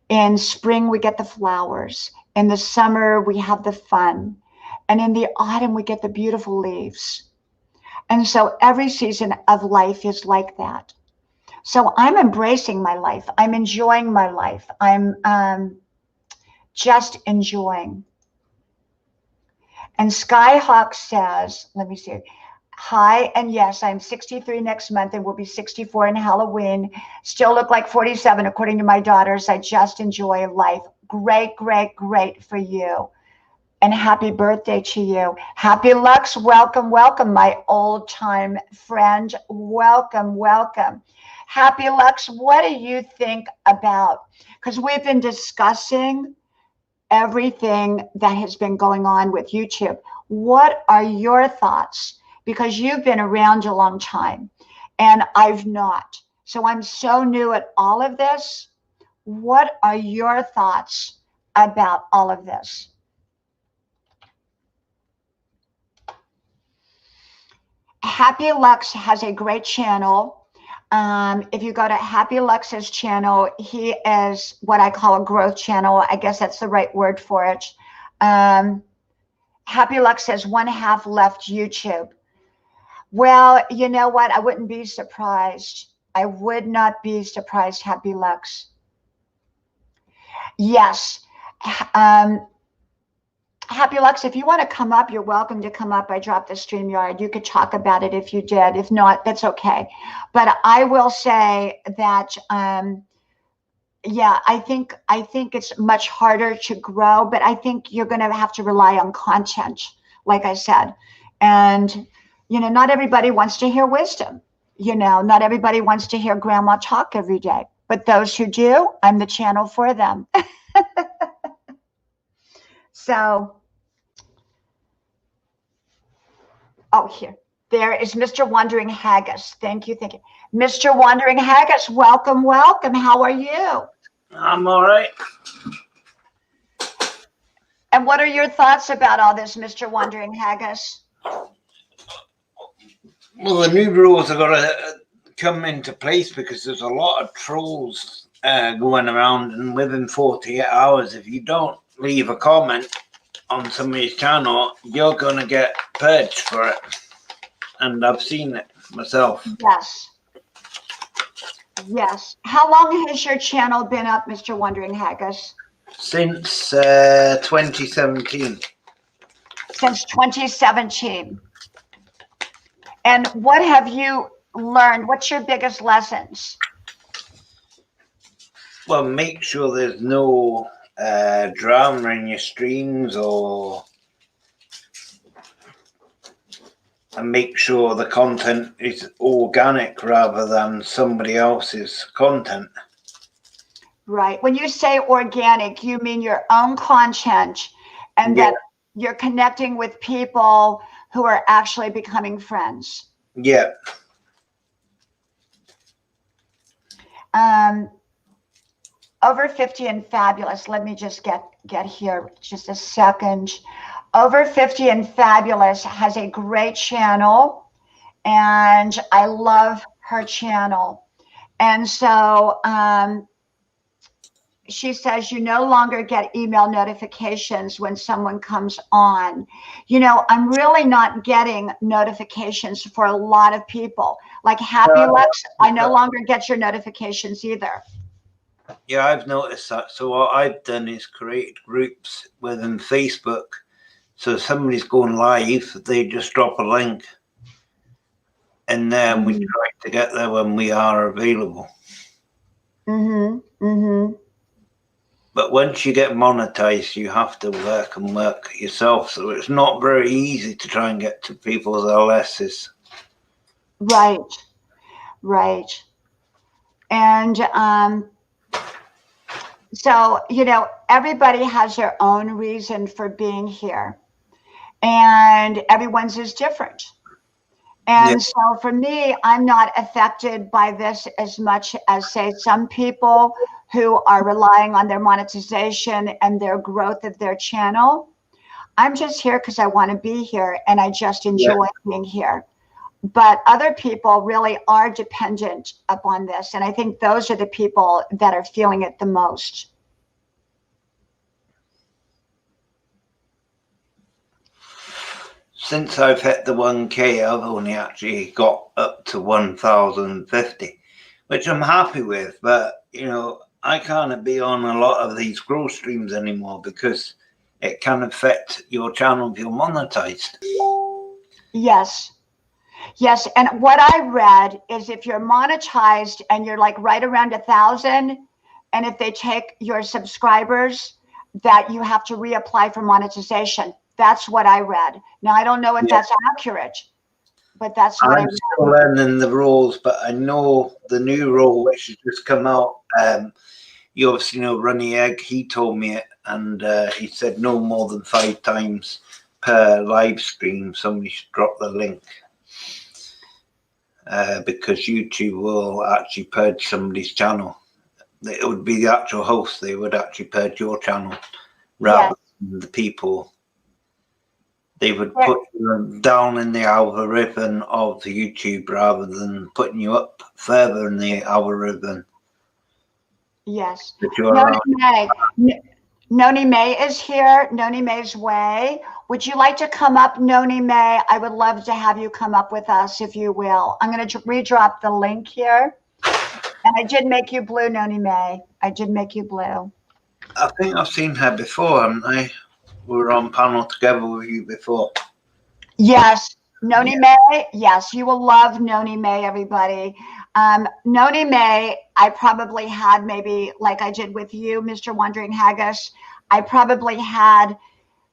In spring, we get the flowers. In the summer, we have the fun. And in the autumn, we get the beautiful leaves. And so every season of life is like that. So I'm embracing my life. I'm enjoying my life. I'm just enjoying. And Skyhawk says, let me see. Hi, and yes, I'm 63 next month and will be 64 in Halloween. Still look like 47 according to my daughters. I just enjoy life. Great, great, great for you. And happy birthday to you. Happy Lux, welcome, welcome, my old time friend. Welcome, welcome. Happy Lux, what do you think about, because we've been discussing everything that has been going on with YouTube. What are your thoughts? Because you've been around a long time and I've not. So I'm so new at all of this. What are your thoughts about all of this? Happy Lux has a great channel. If you go to Happy Lux's channel, he is what I call a growth channel. I guess that's the right word for it. Happy Lux has 1/2 left YouTube. Well, you know what? I wouldn't be surprised. I would not be surprised, Happy Lux. Yes. Happy Lux, if you want to come up, you're welcome to come up. I dropped the StreamYard. You could talk about it if you did. If not, that's okay. But I will say that, yeah, I think it's much harder to grow, but I think you're going to have to rely on content, like I said. And, you know, not everybody wants to hear wisdom. You know, not everybody wants to hear grandma talk every day. But those who do, I'm the channel for them. So, oh, here. There is Mr. Wandering Haggis. Thank you, thank you. Mr. Wandering Haggis, welcome, welcome. How are you? I'm all right. And what are your thoughts about all this, Mr. Wandering Haggis? Well, the new rules are going to come into place because there's a lot of trolls going around, and within 48 hours, if you don't leave a comment on somebody's channel, you're going to get purged for it. And I've seen it myself. Yes. Yes. How long has your channel been up, Mr. Wandering Haggis? Since 2017. Since 2017. And what have you learned? What's your biggest lessons? Well, make sure there's no drama in your streams, and make sure the content is organic rather than somebody else's content. Right. When you say organic, you mean your own content and Yeah. that you're connecting with people who are actually becoming friends. Yeah. Over 50 and fabulous. Let me just get here just a second. Over 50 and fabulous has a great channel, and I love her channel. And so she says you no longer get email notifications when someone comes on. I'm really not getting notifications for a lot of people. Like Happy Lux, I no longer get your notifications either. Yeah, I've noticed that. So what I've done is create groups within Facebook. So if somebody's going live, they just drop a link, and then we try to get there when we are available. But once you get monetized, you have to work and work yourself. So it's not very easy to try and get to people's LSs. Right. And so, everybody has their own reason for being here, and everyone's is different. And so for me, I'm not affected by this as much as, say, some people who are relying on their monetization and their growth of their channel. I'm just here because I want to be here and I just enjoy being here. But other people really are dependent upon this. And I think those are the people that are feeling it the most. Since I've hit the 1K, I've only actually got up to 1,050, which I'm happy with. But, I can't be on a lot of these growth streams anymore because it can affect your channel if you're monetized. Yes. And what I read is if you're monetized and you're like right around 1,000, and if they take your subscribers, that you have to reapply for monetization. That's what I read. Now, I don't know if that's accurate, but that's what I read. I'm still learning the rules, but I know the new rule which has just come out. You obviously know Runny Egg, he told me it, and he said no more than 5 times per live stream somebody should drop the link. Because YouTube will actually purge somebody's channel. It would be the actual host. They would actually purge your channel rather than the people. They would put you down in the algorithm of YouTube rather than putting you up further in the algorithm. Yes. Noni May is here. Noni May's way. Would you like to come up, Noni May? I would love to have you come up with us if you will. I'm going to redrop the link here. And I did make you blue, Noni May. I did make you blue. I think I've seen her before, haven't I? We were on panel together with you before. Yes. Noni May. Yes, you will love Noni May, everybody. Noni May, I probably had maybe like I did with you, Mr. Wandering Haggis. I probably had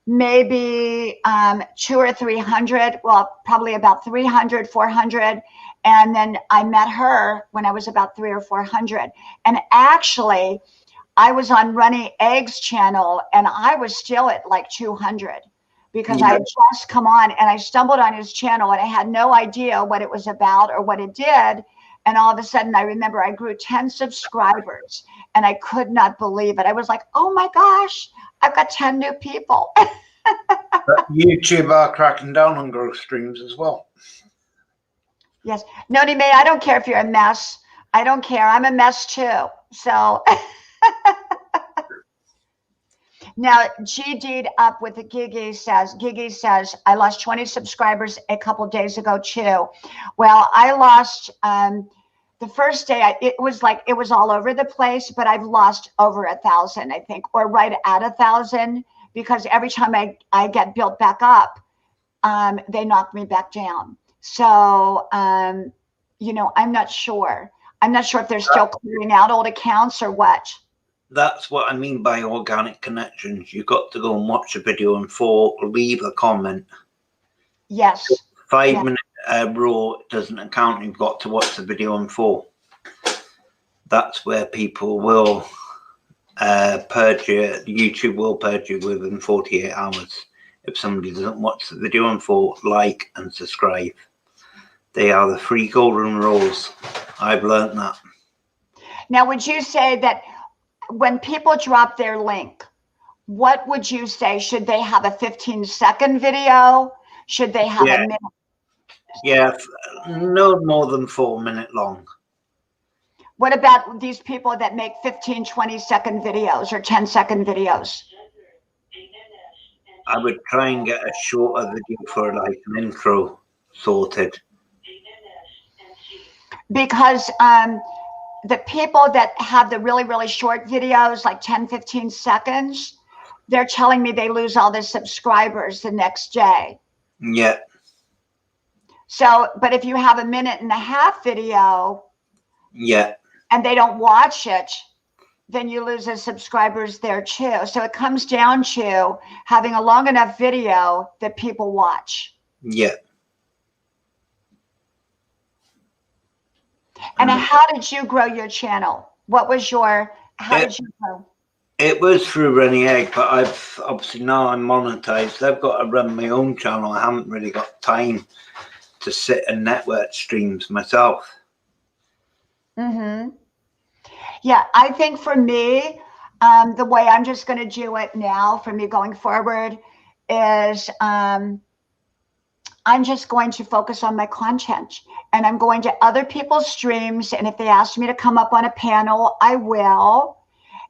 maybe 200 or 300, well, probably about 300, 400. And then I met her when I was about 300 or 400. And actually, I was on Runny Egg's channel and I was still at like 200 because I had just come on and I stumbled on his channel and I had no idea what it was about or what it did. And all of a sudden, I remember I grew 10 subscribers and I could not believe it. I was like, oh my gosh, I've got 10 new people. But YouTube are cracking down on growth streams as well. Yes. Noni May, I don't care if you're a mess. I don't care. I'm a mess too. So now GD'd up with the Gigi says, I lost 20 subscribers a couple days ago too. Well, I lost the first day, it was all over the place, but I've lost over 1,000, I think, or right at 1,000, because every time I get built back up, they knock me back down. So, I'm not sure. I'm not sure if they're still clearing out old accounts or what. That's what I mean by organic connections. You've got to go and watch a video and leave a comment. Yes. 5 minute rule doesn't account. You've got to watch the video in full. That's where people will purge you. YouTube will purge you within 48 hours if somebody doesn't watch the video and like and subscribe. They are the 3 golden rules. I've learned that. Now, would you say that when people drop their link, what would you say? Should they have a 15-second video? Should they have a minute? Yeah, no more than 4 minutes long. What about these people that make 15, 20-second videos or 10-second videos? I would try and get a shorter video for like an intro sorted. Because the people that have the really, really short videos, like 10, 15 seconds, they're telling me they lose all their subscribers the next day. Yeah. So, but if you have a 1.5-minute video, yeah, and they don't watch it, then you lose the subscribers there too. So it comes down to having a long enough video that people watch. Yeah. And how did you grow your channel? What was your, how did you grow? It was through Running Egg, but I've obviously now I'm monetized. I've got to run my own channel. I haven't really got time to sit and network streams myself. Mm-hmm. Yeah, I think for me, the way I'm just going to do it now for me going forward is I'm just going to focus on my content, and I'm going to other people's streams. And if they ask me to come up on a panel, I will.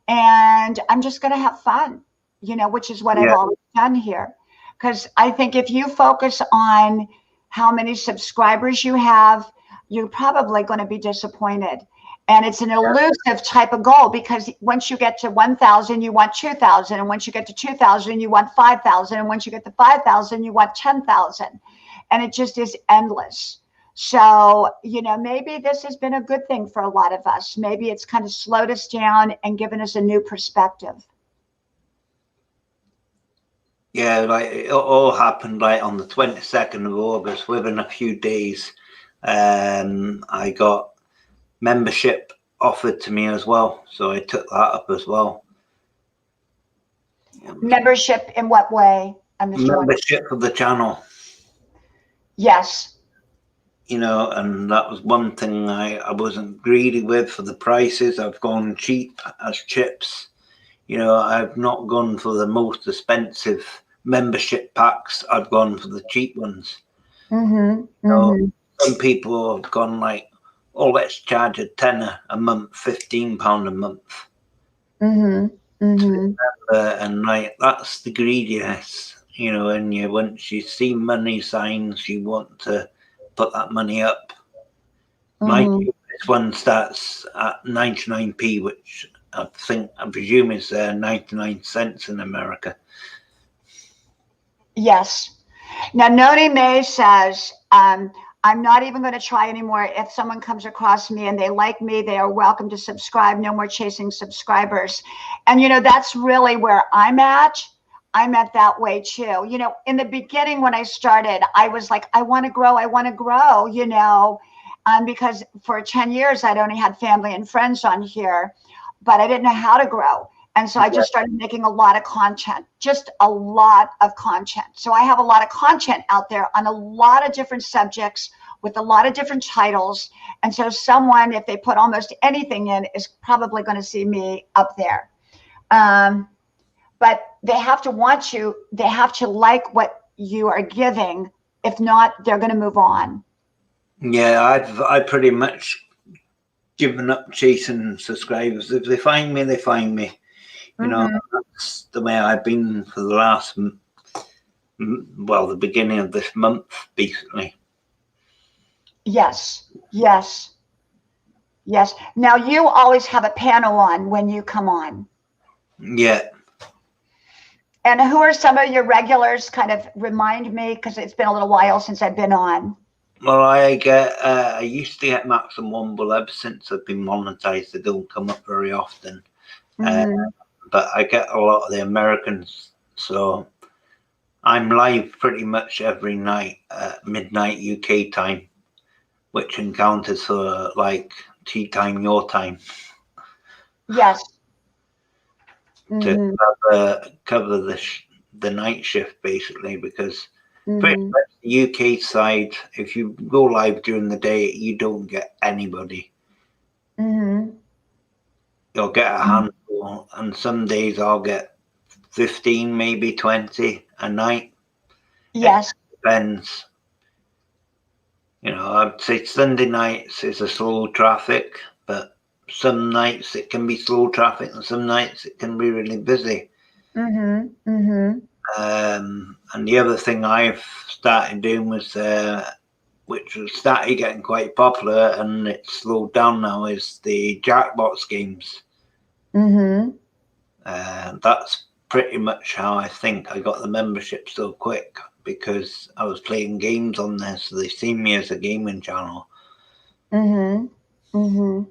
And I'm just going to have fun, you know, which is what I've always done here. Because I think if you focus on how many subscribers you have, you're probably going to be disappointed. And it's an elusive type of goal, because once you get to 1,000, you want 2,000. And once you get to 2,000, you want 5,000. And once you get to 5,000, you want 10,000. And it just is endless. So, you know, maybe this has been a good thing for a lot of us. Maybe it's kind of slowed us down and given us a new perspective. Yeah, like it all happened like on the 22nd of August. Within a few days, I got membership offered to me as well, so I took that up as well. Membership in what way? Membership of the channel. Yes. You know, and that was one thing I wasn't greedy with for the prices. I've gone cheap as chips. You know, I've not gone for the most expensive membership packs. I've gone for the cheap ones. Mm-hmm. So some people have gone like, oh, let's charge a tenner a month, £15 a month. Mm-hmm. Mm-hmm. And like, that's the greediness, you know, and once you see money signs, you want to put that money up. My cheapest one starts at 99p, which I presume is 99 cents in America. Yes. Now, Noni May says, I'm not even going to try anymore. If someone comes across me and they like me, they are welcome to subscribe. No more chasing subscribers. And, you know, that's really where I'm at. I'm at that way too. You know, in the beginning when I started, I was like, I want to grow, you know, because for 10 years, I'd only had family and friends on here, but I didn't know how to grow. And so I just started making a lot of content, just a lot of content. So I have a lot of content out there on a lot of different subjects with a lot of different titles. And so someone, if they put almost anything in, is probably going to see me up there. But they have to want you, they have to like what you are giving. If not, they're going to move on. Yeah, I pretty much given up chasing subscribers. If they find me, they find me. You know, that's the way I've been for the last, well, the beginning of this month, basically. Yes, yes, yes. Now, you always have a panel on when you come on. Yeah. And who are some of your regulars? Kind of remind me, because it's been a little while since I've been on. Well, I used to get Max and Womble ever since I've been monetized. They don't come up very often. But I get a lot of the Americans, so I'm live pretty much every night at midnight UK time, which encounters for like tea time, your time. Yes. Mm-hmm. cover the night shift, basically, because pretty Mm-hmm. much the UK side, if you go live during the day, you don't get anybody. Mm-hmm. You'll get a handful, and some days I'll get 15, maybe 20 a night. It Yes. depends. You know, I'd say Sunday nights is a slow traffic, but some nights it can be slow traffic, and some nights it can be really busy. Mm-hmm. Mm-hmm. And the other thing I've started doing was, which was started getting quite popular, and it's slowed down now, is the Jackbox games. Mm-hmm. That's pretty much how I think I got the membership so quick, because I was playing games on there, so they see me as a gaming channel. Mm-hmm. Mm-hmm.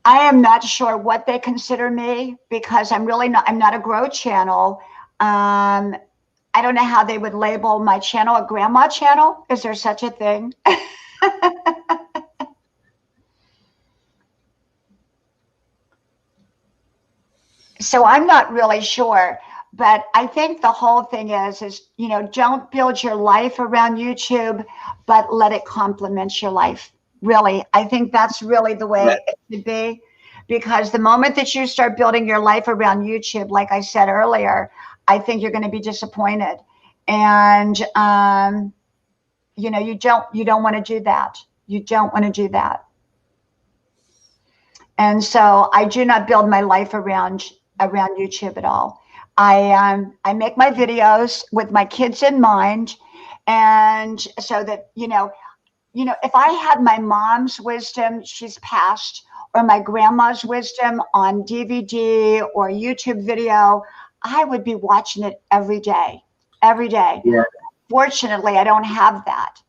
I am not sure what they consider me, because I'm not a growth channel. I don't know how they would label my channel a grandma channel. Is there such a thing? So I'm not really sure, but I think the whole thing is, don't build your life around YouTube, but let it complement your life. Really, I think that's really the Yeah. way it should be, because the moment that you start building your life around YouTube, like I said earlier, I think you're going to be disappointed. And, you don't want to do that. You don't want to do that. And so I do not build my life around YouTube at all. I make my videos with my kids in mind, and so that if I had my mom's wisdom, she's passed, or my grandma's wisdom on DVD or YouTube video, I would be watching it every day, every day. Yeah. Fortunately, I don't have that.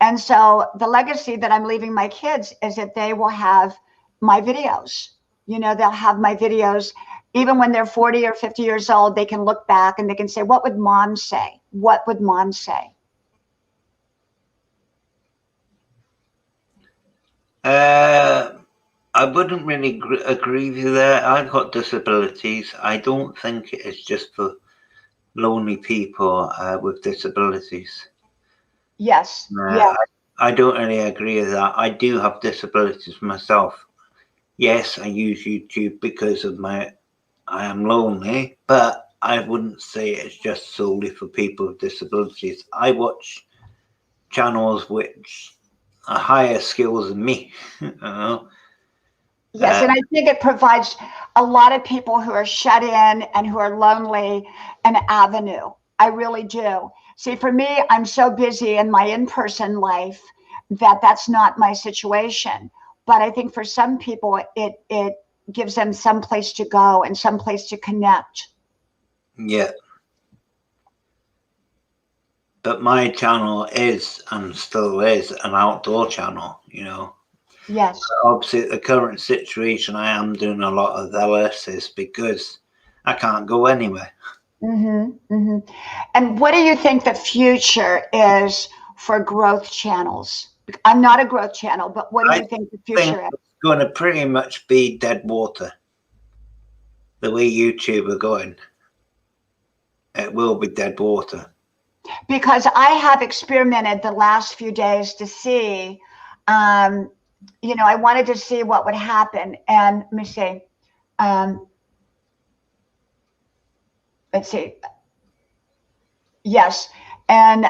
And so the legacy that I'm leaving my kids is that they will have my videos. They'll have my videos. Even when they're 40 or 50 years old, they can look back and they can say, what would mom say? What would mom say? I wouldn't really agree with you there. I've got disabilities. I don't think it is just for lonely people with disabilities. Yes. Yeah. I don't really agree with that. I do have disabilities myself. Yes, I use YouTube because of I am lonely, but I wouldn't say it's just solely for people with disabilities. I watch channels which are higher skills than me. You know? Yes, and I think it provides a lot of people who are shut in and who are lonely an avenue. I really do. See, for me, I'm so busy in my in-person life that that's not my situation. But I think for some people, it gives them some place to go and some place to connect. Yeah. But my channel is and still is an outdoor channel, Yes. Obviously, the current situation, I am doing a lot of LSs because I can't go anywhere. Mm-hmm, mm-hmm. And what do you think the future is for growth channels? I'm not a growth channel, but what do you think the I think future is? it's going to pretty much be dead water. The way YouTube are going, it will be dead water. Because I have experimented the last few days to see, I wanted to see what would happen. And let me see. Let's see. Yes. And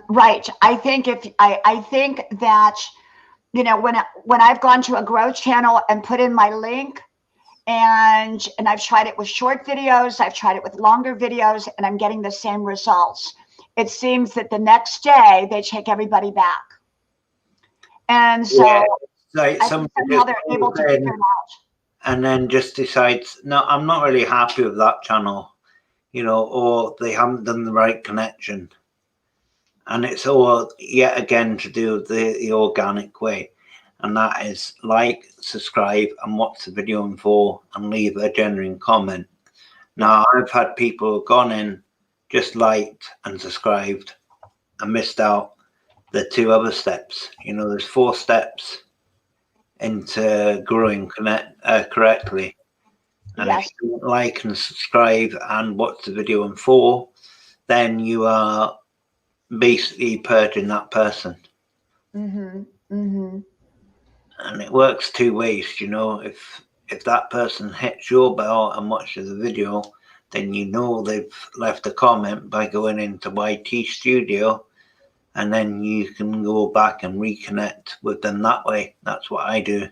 right. I think I think that, when I've gone to a growth channel and put in my link, and I've tried it with short videos, I've tried it with longer videos, and I'm getting the same results. It seems that the next day they take everybody back. And so like I think somehow they're able to figure it out. And then just decides, no, I'm not really happy with that channel, or they haven't done the right connection. And it's all yet again to do with the organic way. And that is like, subscribe, and watch the video in full, and leave a genuine comment. Now, I've had people who've gone in, just liked and subscribed, and missed out the two other steps. There's 4 steps into growing correctly. And if Yes. you don't like and subscribe and watch the video in full, then you are basically purging that person. Mm-hmm. Mm-hmm. And it works two ways, you know. If that person hits your bell and watches the video, then you know they've left a comment by going into YT Studio, and then you can go back and reconnect with them that way. That's what I do.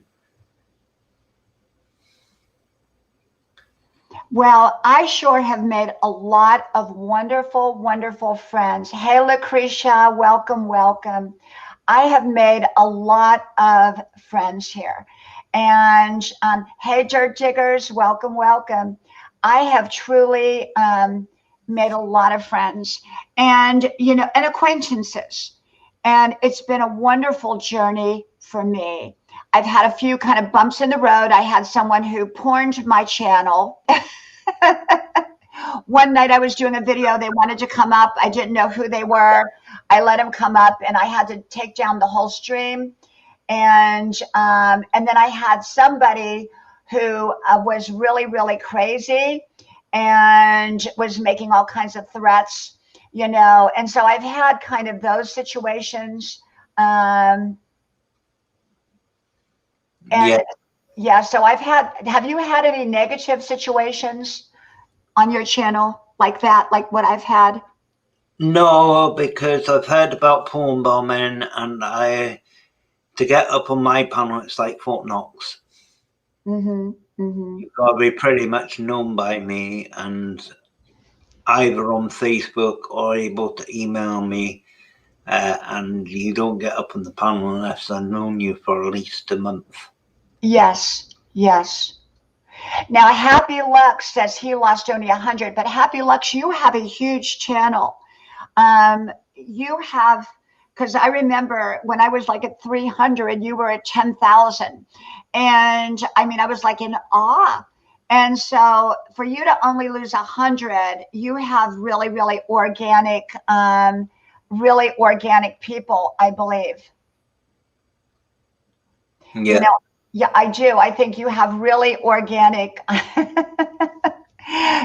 Well, I sure have made a lot of wonderful, wonderful friends. Hey, Lucretia, welcome, welcome. I have made a lot of friends here. And hey, Dirt Diggers, welcome, welcome. I have truly made a lot of friends and, you know, and acquaintances. And it's been a wonderful journey for me. I've had a few kind of bumps in the road. I had someone who porned my channel. One night I was doing a video, they wanted to come up. I didn't know who they were. I let them come up and I had to take down the whole stream. And then I had somebody who was really, really crazy and was making all kinds of threats, you know. And so I've had kind of those situations. And yeah, so have you had any negative situations on your channel like that, like what I've had? No, because I've heard about porn bombing, and to get up on my panel, it's like Fort Knox. Mm-hmm. Mm-hmm. You've got to be pretty much known by me, and either on Facebook or able to email me. And you don't get up on the panel unless I've known you for at least a month. Yes, yes. Now, Happy Lux says he lost only 100, but Happy Lux, you have a huge channel. You have, because I remember when I was like at 300, you were at 10,000. And I mean, I was like in awe. And so for you to only lose 100, you have really, really organic people, I believe. Yeah. You know, yeah, I do. I think you have really organic.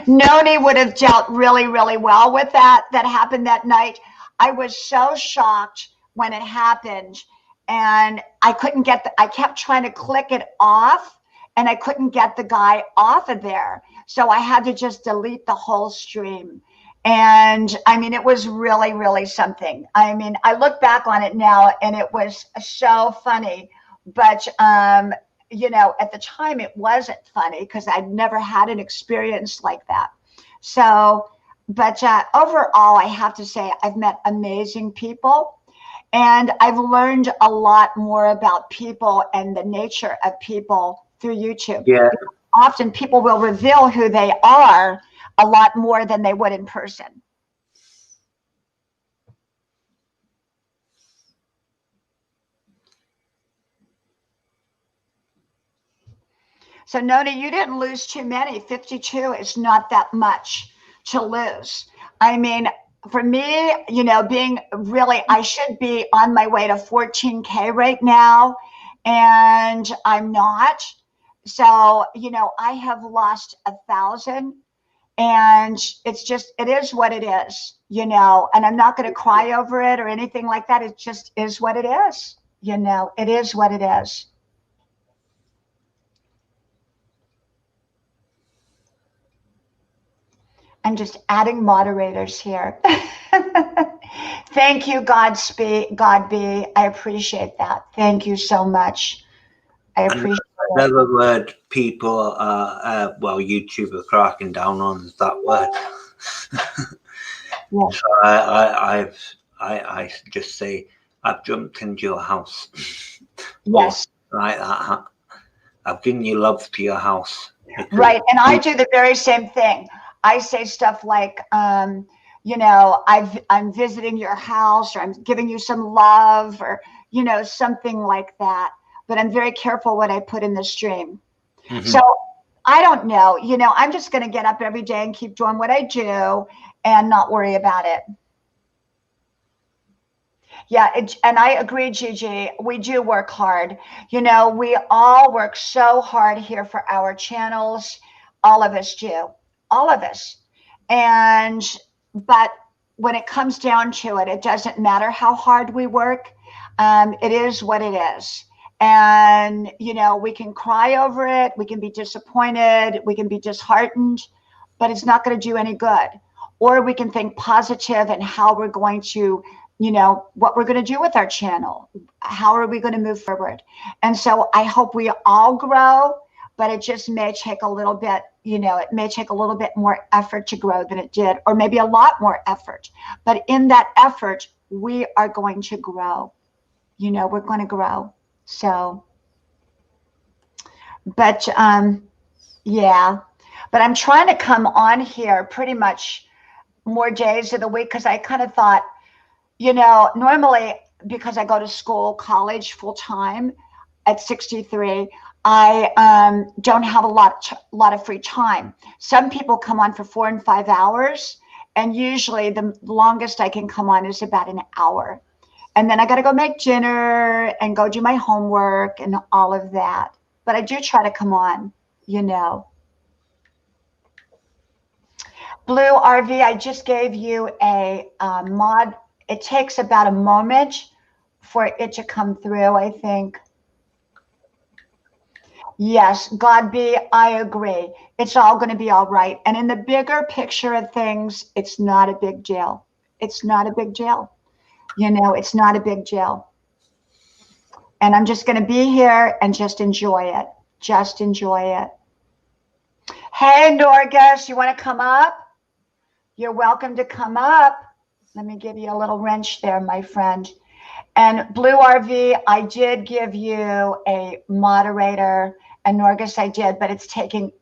Noni would have dealt really, really well with that happened that night. I was so shocked when it happened, and I couldn't I kept trying to click it off, and I couldn't get the guy off of there. So I had to just delete the whole stream. And I mean, it was really, really something. I mean, I look back on it now and it was so funny, but you know, at the time it wasn't funny because I'd never had an experience like that. So, but overall, I have to say I've met amazing people and I've learned a lot more about people and the nature of people through YouTube. Yeah. Often people will reveal who they are a lot more than they would in person. So Nona, you didn't lose too many. 52 is not that much to lose. I mean, for me, you know, being really, I should be on my way to 14K right now, and I'm not. So, you know, I have lost 1,000, and it's just, it is what it is, you know, and I'm not going to cry over it or anything like that. It just is what it is. You know, it is what it is. I'm just adding moderators here. Thank you, Godspeed, God be. I appreciate that. Thank you so much. I appreciate it. Another word people are, well, YouTube are cracking down on is that word. Yeah. So I just say, I've jumped into your house. Yes. Like that. I've given you love to your house. Right. And I do the very same thing. I say stuff like, you know, I'm visiting your house, or I'm giving you some love, or, you know, something like that. But I'm very careful what I put in the stream. Mm-hmm. So I don't know, you know, I'm just going to get up every day and keep doing what I do and not worry about it. Yeah, and I agree, Gigi. We do work hard. You know, we all work so hard here for our channels. All of us do. All of us. But when it comes down to it, it doesn't matter how hard we work. It is what it is. And, we can cry over it. We can be disappointed. We can be disheartened, but it's not going to do any good. Or we can think positive and how we're going to, what we're going to do with our channel. How are we going to move forward? And so I hope we all grow, but it just may take a little bit, it may take a little bit more effort to grow than it did, or maybe a lot more effort. But in that effort, we are going to grow. We're going to grow. So, but yeah, but I'm trying to come on here pretty much more days of the week because I kind of thought, normally because I go to school, college full time at 63, I don't have a lot of free time. Some people come on for 4 and 5 hours, and usually the longest I can come on is about an hour. And then I got to go make dinner and go do my homework and all of that. But I do try to come on, Blue RV, I just gave you a mod. It takes about a moment for it to come through, I think. Yes, God be, I agree. It's all going to be all right. And in the bigger picture of things, it's not a big deal. It's not a big deal. It's not a big deal. And I'm just going to be here and just enjoy it. Just enjoy it. Hey, Norgus, you want to come up? You're welcome to come up. Let me give you a little wrench there, my friend. And Blue RV, I did give you a moderator, and Norgus I did, but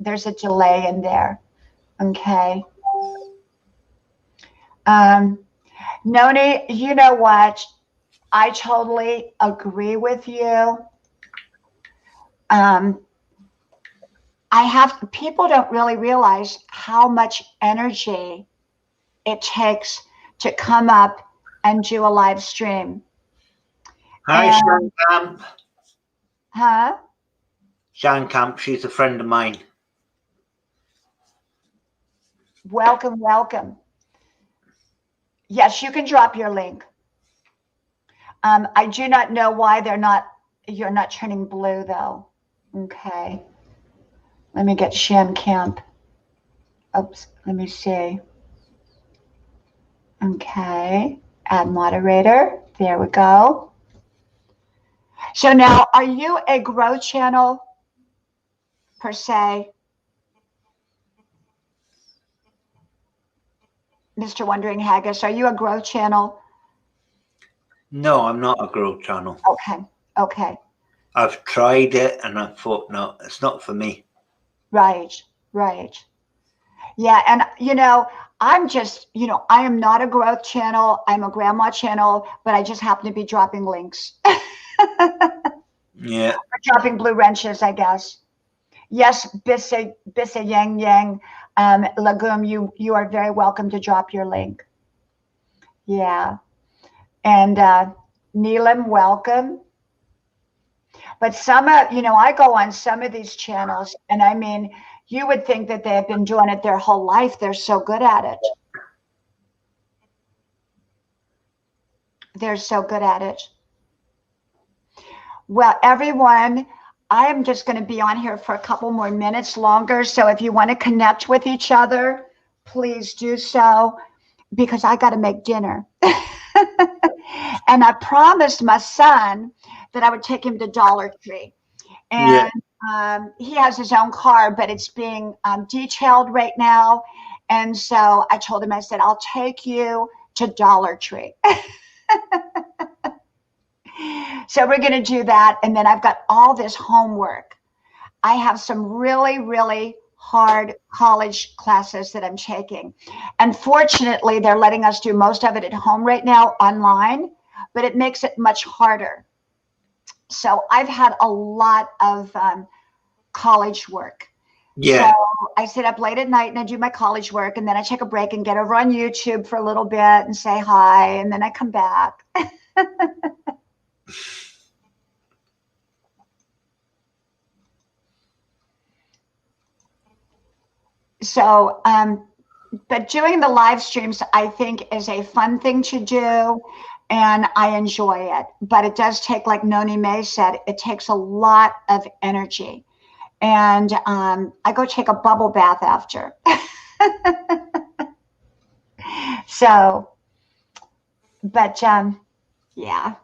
there's a delay in there. Okay. Noni, you know what? I totally agree with you. People don't really realize how much energy it takes to come up and do a live stream. Hi, Sean Camp. Huh? Sean Camp, she's a friend of mine. Welcome, welcome. Yes, you can drop your link. I do not know why you're not turning blue though. Okay. Let me get Shan Camp. Oops, let me see. Okay, add moderator. There we go. So now, are you a growth channel per se? Mr. Wondering Haggis, are you a growth channel? No, I'm not a growth channel. Okay, okay. I've tried it and I thought, no, it's not for me. Right, right. Yeah, and I'm just, I am not a growth channel. I'm a grandma channel, but I just happen to be dropping links. Yeah. Or dropping blue wrenches, I guess. Yes, Bissa Yang Yang, Legume, you are very welcome to drop your link. Yeah. And Neelam, welcome. But I go on some of these channels, and I mean, you would think that they have been doing it their whole life. They're so good at it. They're so good at it. Well, everyone, I am just going to be on here for a couple more minutes longer. So if you want to connect with each other, please do so, because I got to make dinner. And I promised my son that I would take him to Dollar Tree. And he has his own car, but it's being detailed right now. And so I told him, I said, I'll take you to Dollar Tree. So we're going to do that. And then I've got all this homework. I have some really, really hard college classes that I'm taking. Unfortunately, they're letting us do most of it at home right now online, but it makes it much harder. So I've had a lot of college work. Yeah. So I sit up late at night and I do my college work, and then I take a break and get over on YouTube for a little bit and say hi, and then I come back. So, but doing the live streams, I think, is a fun thing to do, and I enjoy it. But it does take, like Noni May said, it takes a lot of energy. And I go take a bubble bath after. So, but yeah.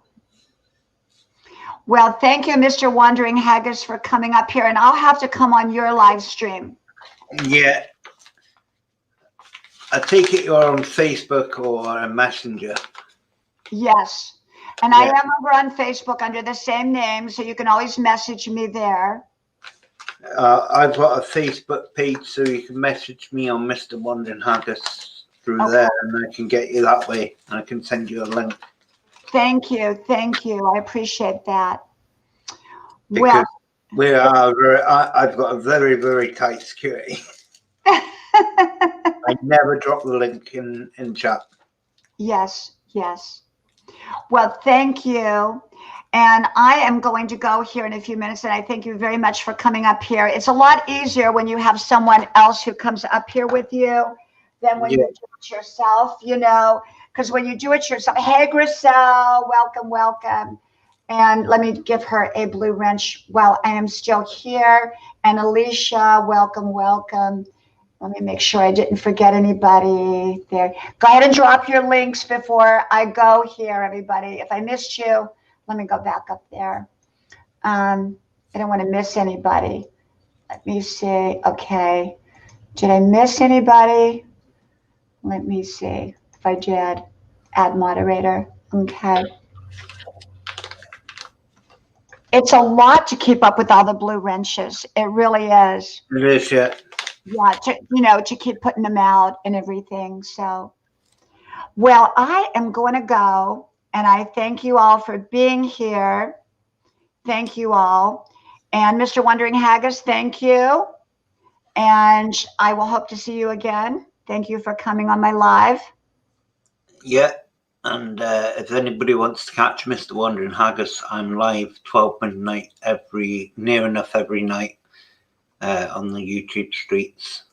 Well, thank you, Mr. Wandering Haggis, for coming up here, and I'll have to come on your live stream. Yeah. I take it you're on Facebook or a Messenger. Yes. And I am over on Facebook under the same name, so you can always message me there. I've got a Facebook page, so you can message me on Mr. Wandering Haggis through there, and I can get you that way. I can send you a link. Thank you. Thank you. I appreciate that. Because we are, I've got a very, very tight security. I never drop the link in chat. Yes, yes. Well, thank you. And I am going to go here in a few minutes, and I thank you very much for coming up here. It's a lot easier when you have someone else who comes up here with you than when you do it yourself, you know, because when you do it yourself, hey, Griselle, welcome, welcome. And let me give her a blue wrench while I am still here. And Alicia, welcome, welcome. Let me make sure I didn't forget anybody there. Go ahead and drop your links before I go here, everybody. If I missed you, let me go back up there. I don't want to miss anybody. Let me see. Okay. Did I miss anybody? Let me see if I did. Add moderator. Okay. It's a lot to keep up with all the blue wrenches. It really is. It is, yeah. Yeah, to keep putting them out and everything. So, well, I am going to go, and I thank you all for being here. Thank you all. And Mr. Wandering Haggis, thank you. And I will hope to see you again. Thank you for coming on my live. Yeah. And if anybody wants to catch Mr. Wandering Haggis, I'm live 12 midnight near enough every night on the YouTube streets.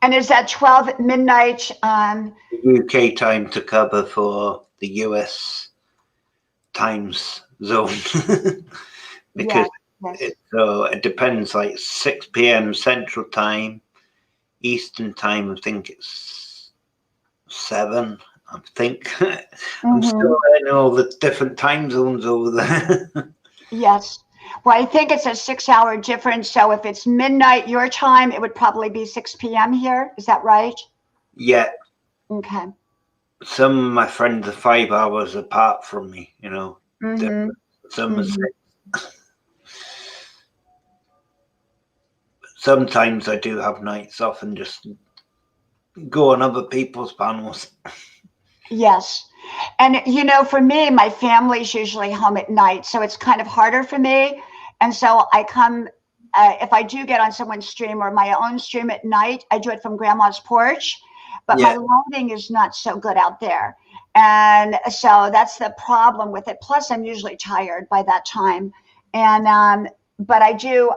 And is that 12 midnight? UK time to cover for the US times zone. Because it depends, like 6 p.m. Central Time, Eastern Time, I think it's 7. I think I'm still in all the different time zones over there. Yes. Well, I think it's a 6-hour difference. So if it's midnight your time, it would probably be 6 p.m. here. Is that right? Yeah. Okay. Some of my friends are 5 hours apart from me, you know. Some are 6. Sometimes I do have nights off and just go on other people's panels. Yes. And, you know, for me, my family's usually home at night, so it's kind of harder for me. And so I come, if I do get on someone's stream or my own stream at night, I do it from grandma's porch, but my lighting is not so good out there. And so that's the problem with it. Plus, I'm usually tired by that time. And, but I do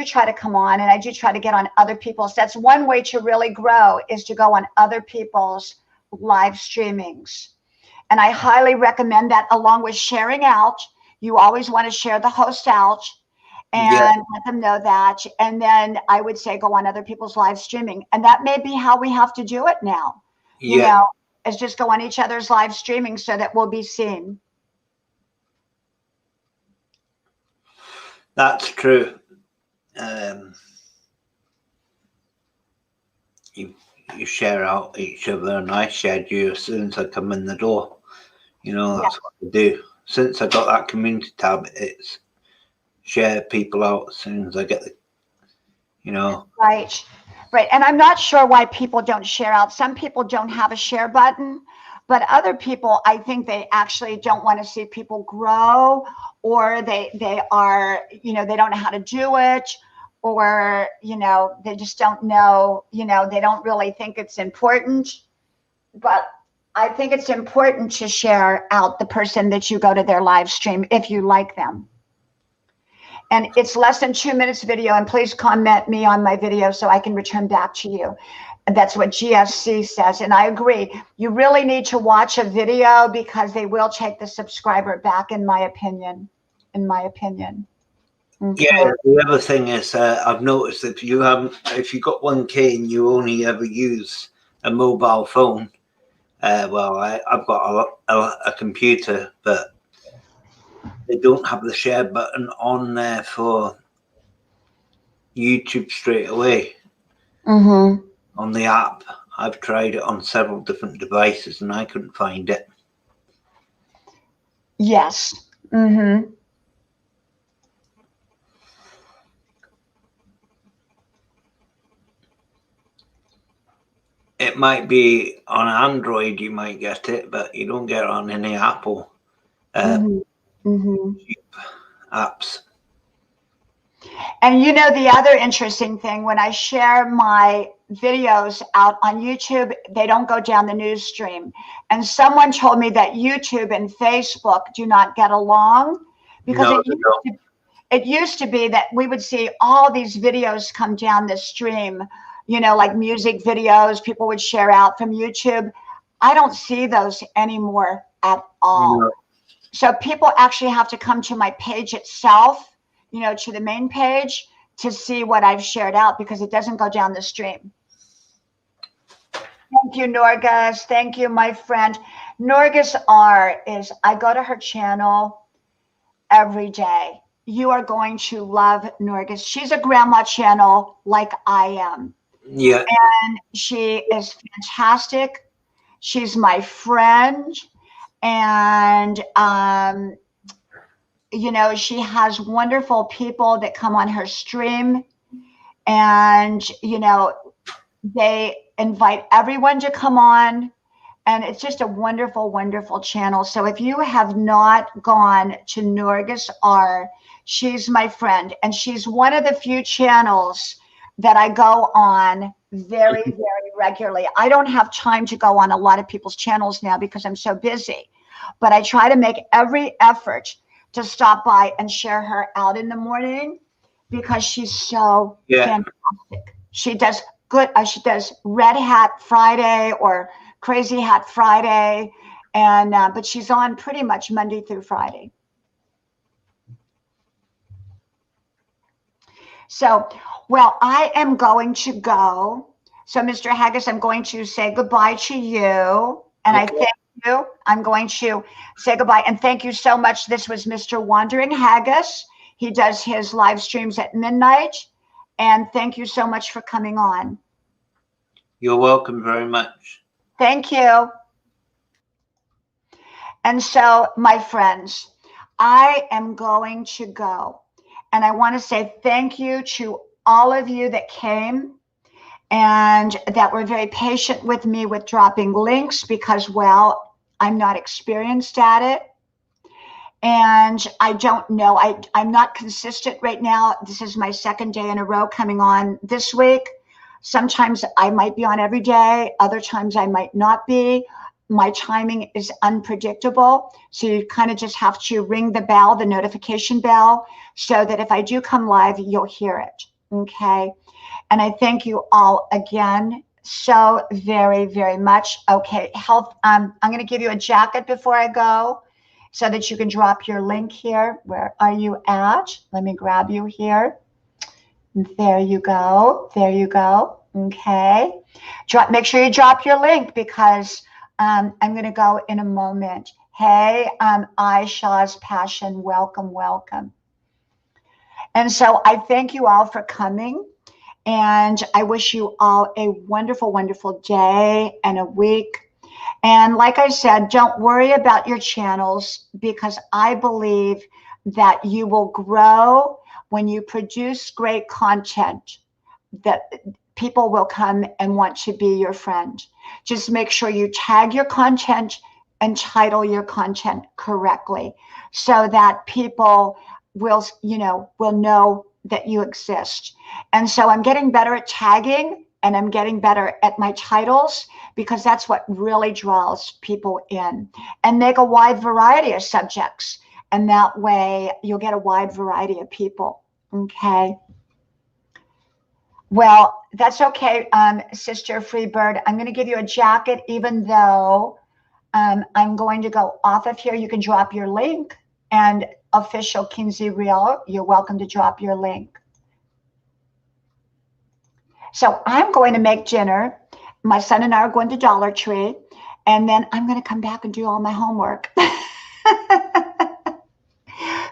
try to come on, and I do try to get on other people's. That's one way to really grow, is to go on other people's live streamings. And I highly recommend that, along with sharing out. You always want to share the host out and let them know that. And then I would say go on other people's live streaming. And that may be how we have to do it now. You know, is just go on each other's live streaming so that we'll be seen. That's true. You share out each other, and I shared you as soon as I come in the door. You know, that's what I do. Since I got that community tab, it's share people out as soon as I get the, you know. Right. And I'm not sure why people don't share out. Some people don't have a share button, but other people, I think they actually don't want to see people grow, or they are, you know, they don't know how to do it, or, you know, they just don't know, you know, they don't really think it's important. But I think it's important to share out the person that you go to their live stream if you like them. and it's less than 2 minutes video, and please comment me on my video so I can return back to you. And that's what GSC says, and I agree. You really need to watch a video because they will take the subscriber back, in my opinion. In my opinion. Okay. Yeah, the other thing is, I've noticed if you got 1K and you only ever use a mobile phone, well, I've got a computer, but they don't have the share button on there for YouTube straight away. Mm-hmm. On the app. I've tried it on several different devices and I couldn't find it. Yes. Mm-hmm. It might be on Android, you might get it, but you don't get it on any Apple apps. And you know, the other interesting thing, when I share my videos out on YouTube, they don't go down the news stream. And someone told me that YouTube and Facebook do not get along because it used to be that we would see all these videos come down the stream, you know, like music videos people would share out from YouTube. I don't see those anymore at all. No. So people actually have to come to my page itself, you know, to the main page to see what I've shared out because it doesn't go down the stream. Thank you, Norgus. Thank you, my friend. Norgus R is, I go to her channel every day. You are going to love Norgus. She's a grandma channel like I am. Yeah. And she is fantastic. She's my friend. And, you know, she has wonderful people that come on her stream. And, you know, they invite everyone to come on. And it's just a wonderful, wonderful channel. So if you have not gone to Norgus R, she's my friend. And she's one of the few channels that I go on very, very regularly. I don't have time to go on a lot of people's channels now because I'm so busy. But I try to make every effort to stop by and share her out in the morning because she's so fantastic. She does good. She does Red Hat Friday or Crazy Hat Friday, and but she's on pretty much Monday through Friday. So, well, I am going to go. So, Mr. Haggis, I'm going to say goodbye to you, and I thank you. I'm going to say goodbye and thank you so much. This was Mr. Wandering Haggis. He does his live streams at midnight, and thank you so much for coming on. You're welcome very much. Thank you. And so, my friends, I am going to go. And I want to say thank you to all of you that came and that were very patient with me with dropping links because, well, I'm not experienced at it. And I don't know. I'm not consistent right now. This is my second day in a row coming on this week. Sometimes I might be on every day. Other times I might not be. My timing is unpredictable. So you kind of just have to ring the bell, the notification bell, so that if I do come live, you'll hear it. Okay. And I thank you all again so very, very much. Okay. Health. I'm going to give you a jacket before I go so that you can drop your link here. Where are you at? Let me grab you here. There you go. There you go. Okay. Make sure you drop your link because I'm going to go in a moment. Hey, Aisha's Passion. Welcome, welcome. And so I thank you all for coming. And I wish you all a wonderful, wonderful day and a week. And like I said, don't worry about your channels because I believe that you will grow when you produce great content, that people will come and want to be your friend. Just make sure you tag your content and title your content correctly so that people will, will know that you exist. And so I'm getting better at tagging and I'm getting better at my titles because that's what really draws people in, and make a wide variety of subjects. And that way you'll get a wide variety of people. Okay. Well, that's okay, Sister Freebird. I'm going to give you a jacket, even though I'm going to go off of here. You can drop your link, and official Kinsey Reel, you're welcome to drop your link. So I'm going to make dinner. My son and I are going to Dollar Tree, and then I'm going to come back and do all my homework.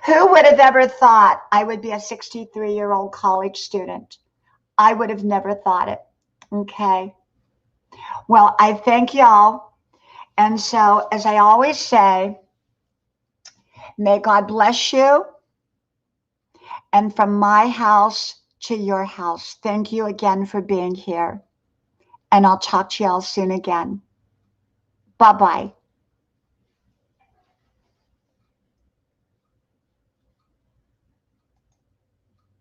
Who would have ever thought I would be a 63-year-old college student? I would have never thought it. Okay. Well, I thank y'all. And so, as I always say, may God bless you. And from my house to your house, thank you again for being here. And I'll talk to y'all soon again. Bye-bye.